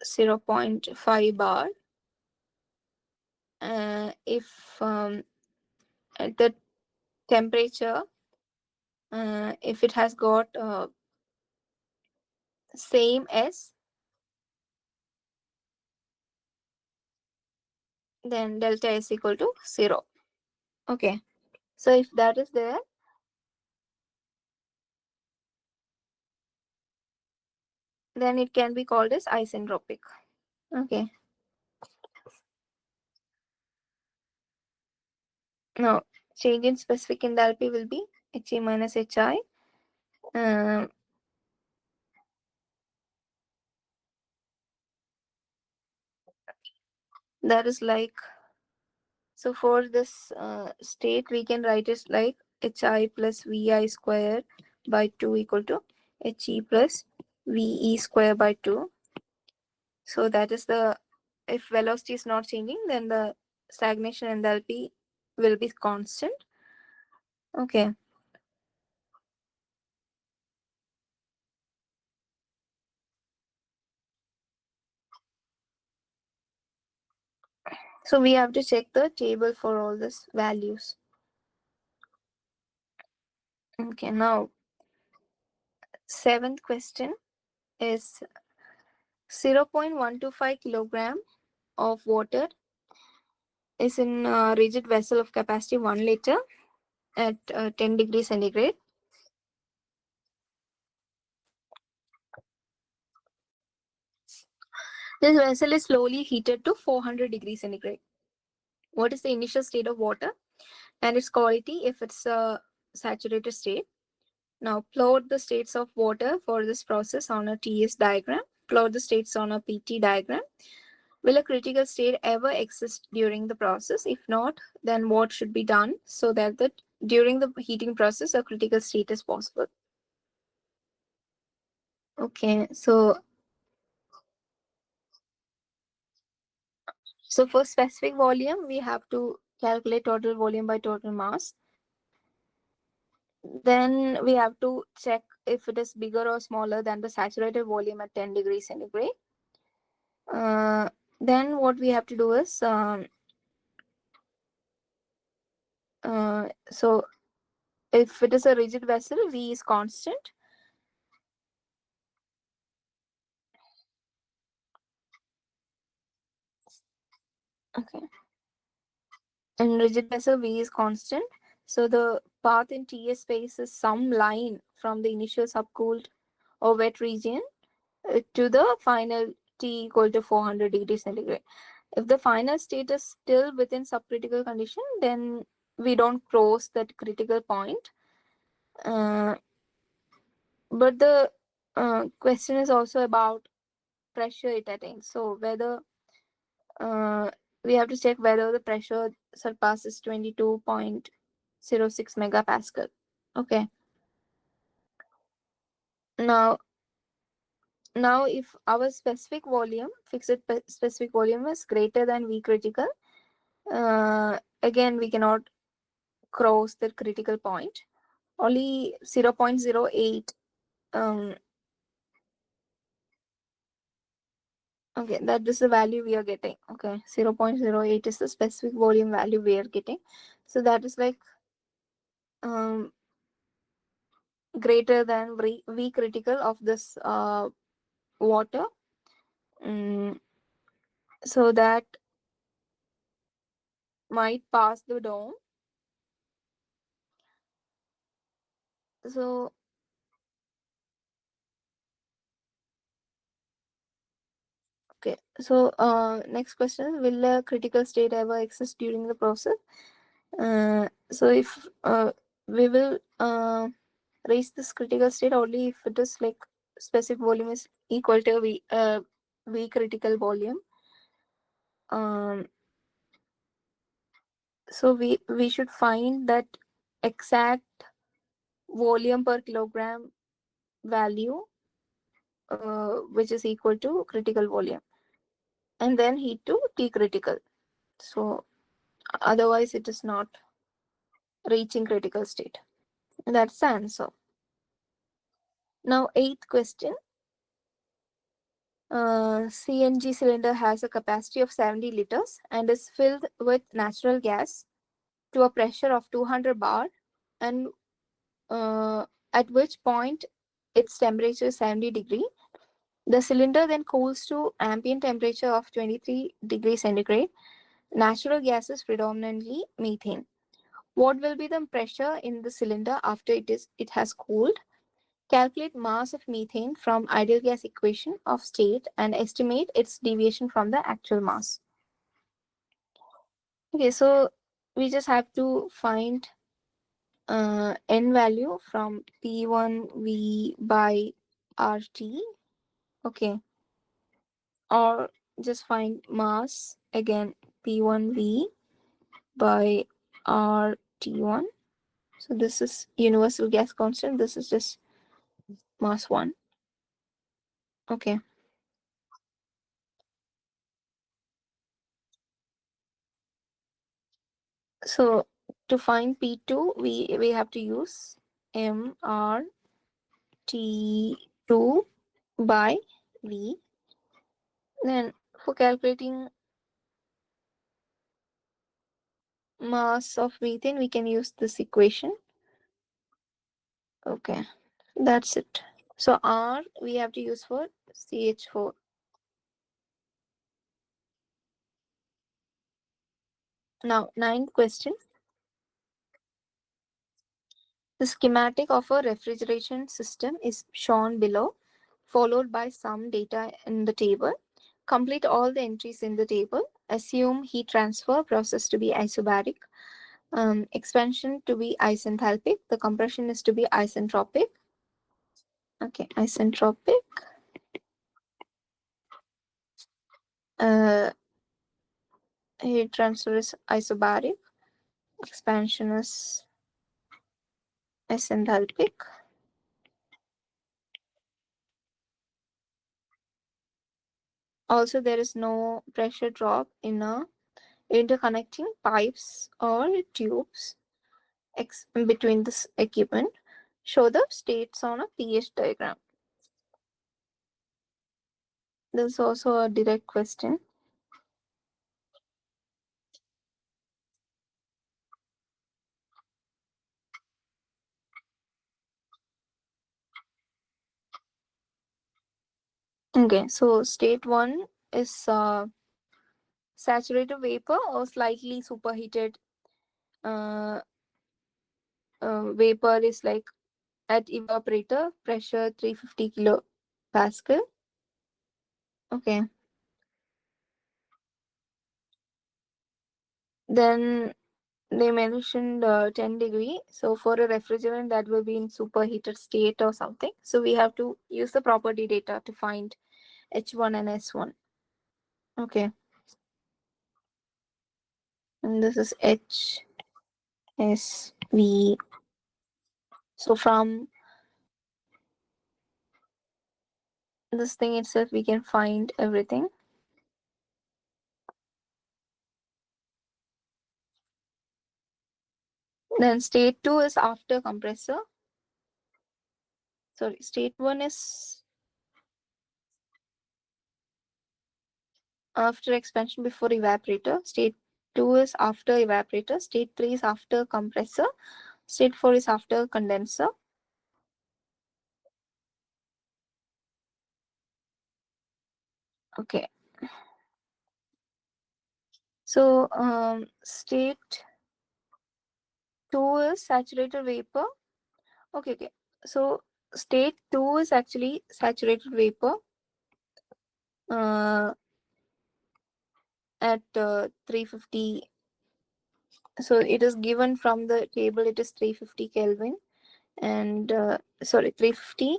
0.5 bar, if at the temperature, if it has got same S, then delta S equal to 0. Okay, so if that is there, then it can be called as isentropic. Okay. Now, change in specific enthalpy will be He minus Hi. That is like, so for this state, we can write it like Hi plus Vi square by 2 equal to He plus VE square by 2. So that is the, if velocity is not changing, then the stagnation enthalpy will be constant. Okay. So we have to check the table for all these values. Okay, now seventh question is 0.125 kilogram of water is in a rigid vessel of capacity 1 liter at 10 degrees centigrade. This vessel is slowly heated to 400 degrees centigrade. What is the initial state of water and its quality if it's a saturated state? Now plot the states of water for this process on a TS diagram. Plot the states on a PT diagram. Will a critical state ever exist during the process? If not, then what should be done so that during the heating process a critical state is possible? Okay, so for specific volume, we have to calculate total volume by total mass. Then we have to check if it is bigger or smaller than the saturated volume at 10 degrees centigrade. Then what we have to do is, so if it is a rigid vessel, V is constant. Okay. In rigid vessel, V is constant. So the path in TS space is some line from the initial subcooled or wet region to the final T equal to 400 degrees centigrade. If the final state is still within subcritical condition, then we don't cross that critical point. But the question is also about pressure it attains. So whether uh, we have to check whether the pressure surpasses 22.06 megapascal. Okay. Now, if our specific volume, specific volume is greater than V critical, again we cannot cross the critical point. Only 0.08. Okay, that is the value we are getting. Okay, 0.08 is the specific volume value we are getting. So that is like um, greater than V critical of this water. So that might pass the dome. So okay, so next question is, will a critical state ever exist during the process? So if we will reach this critical state only if it is like specific volume is equal to V critical volume. So we should find that exact volume per kilogram value, which is equal to critical volume, and then heat to T critical. So otherwise it is not reaching critical state. That's the answer. Now eighth question. CNG cylinder has a capacity of 70 liters and is filled with natural gas to a pressure of 200 bar, and at which point its temperature is 70 degree. The cylinder then cools to ambient temperature of 23 degrees centigrade. Natural gas is predominantly methane. What will be the pressure in the cylinder after it has cooled? Calculate mass of methane from ideal gas equation of state and estimate its deviation from the actual mass. Okay, so we just have to find n value from P1V by RT. Okay, or just find mass again, P1V by RT1. So this is universal gas constant. This is just mass 1. Okay. So to find P2, we have to use MRT2 by V. Then for calculating mass of methane, we can use this equation. Okay, that's it. So R we have to use for CH4. Now, ninth question. The schematic of a refrigeration system is shown below, followed by some data in the table. Complete all the entries in the table. Assume heat transfer process to be isobaric, expansion to be isenthalpic, the compression is to be isentropic. Okay, isentropic. Uh, Heat transfer is isobaric, expansion is isenthalpic. Also, there is no pressure drop in a interconnecting pipes or tubes between this equipment. Show the states on a pH diagram. This is also a direct question. Okay, so state 1 is saturated vapor or slightly superheated uh, vapor is like at evaporator pressure 350 kilopascal. Okay, then they mentioned 10 degree. So for a refrigerant that will be in superheated state or something. So we have to use the property data to find H1 and S1. Okay, and this is H, S, V. So from this thing itself, we can find everything. Then state 2 is after compressor. Sorry, state 1 is after expansion before evaporator. State 2 is after evaporator. State 3 is after compressor. State 4 is after condenser. Okay. So state 2 is saturated vapor. Okay, okay. So state 2 is actually saturated vapor uh, at 350. So it is given from the table, it is 350 Kelvin and sorry, 350,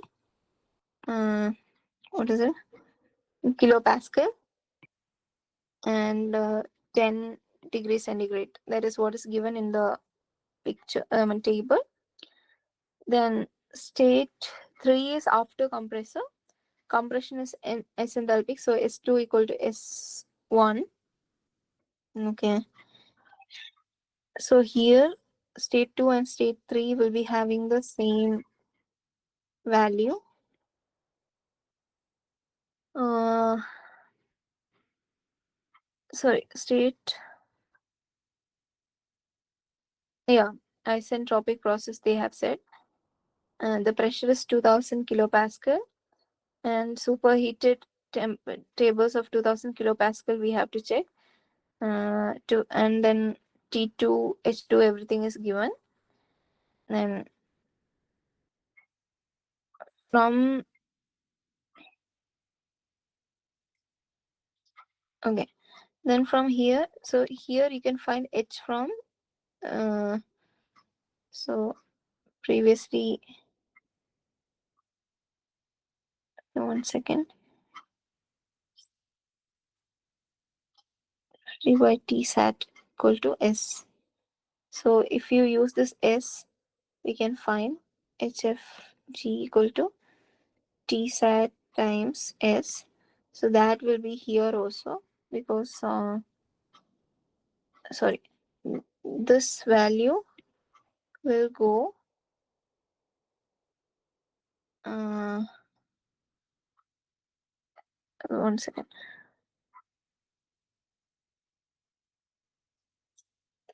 what is it? Kilopascal and 10 degrees centigrade. That is what is given in the picture table. Then state 3 is after compressor. Compression is isenthalpic, so S2 equal to S1. Okay. So here state 2 and state 3 will be having the same value. Uh, sorry, state, yeah, isentropic process they have said. The pressure is 2000 kilopascal and superheated tables of 2000 kilopascal we have to check. And then T2, H2, everything is given. And from, okay, then from here, so here you can find H from, so previously, 1 second, 3 by T sat equal to S. So if you use this S, we can find HFG equal to T sat times S. So that will be here also, because sorry, this value will go uh, 1 second.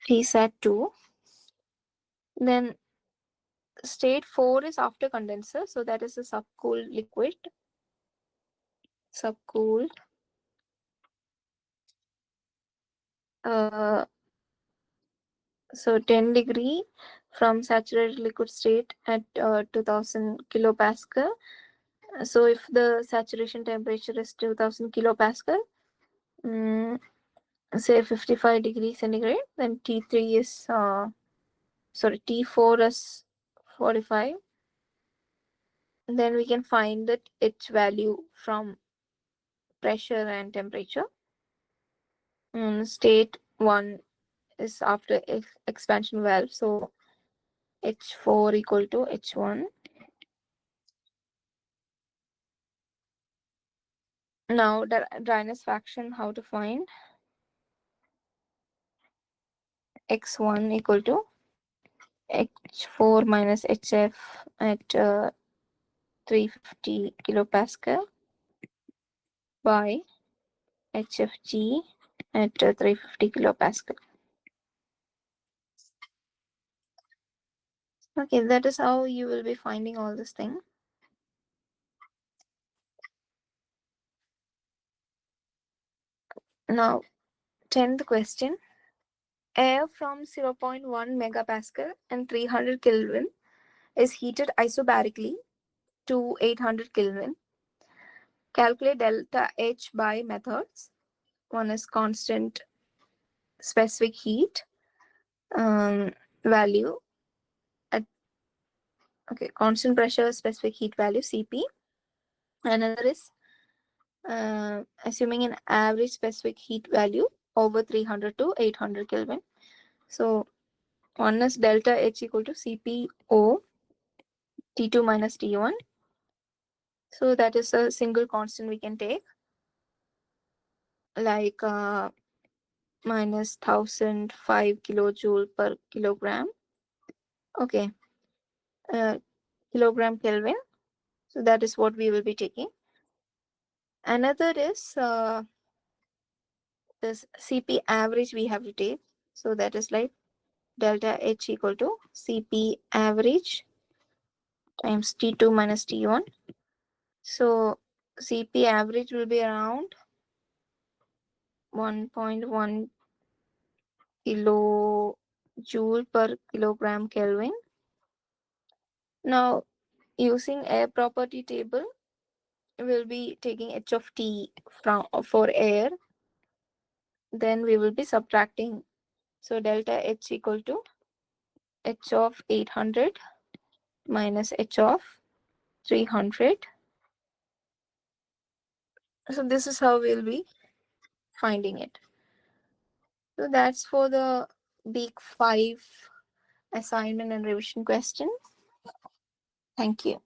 Tsat 2. Then state 4 is after condenser, so that is a subcooled liquid. Subcooled. Uh, so 10 degree from saturated liquid state at 2000 kilopascal. So if the saturation temperature is 2000 kilopascal, say 55 degrees centigrade, then T3 is sorry, T4 is 45. Then we can find that H value from pressure and temperature. State 1 is after expansion valve, so H4 equal to H1. Now the dryness fraction, how to find? X1 equal to H4 minus HF at 350 kilopascal by HFG at 350 kilopascal. Okay, that is how you will be finding all this thing. Now, 10th question. Air from 0.1 megapascal and 300 Kelvin is heated isobarically to 800 Kelvin. Calculate delta H by methods. One is constant specific heat value at, okay, constant pressure specific heat value CP. Another is assuming an average specific heat value over 300 to 800 Kelvin. So one is delta H equal to CPO T2 minus T1. So that is a single constant we can take, like minus 1005 kilojoule per kilogram. Okay, kilogram Kelvin. So that is what we will be taking. Another is this CP average we have to take. So that is like delta H equal to CP average times T2 minus T1. So CP average will be around 1.1 kilojoule per kilogram Kelvin. Now, using air property table, we'll be taking H of T for air. Then we will be subtracting. So delta H equal to H of 800 minus H of 300. So this is how we'll be finding it. So that's for the week 5 assignment and revision question. Thank you.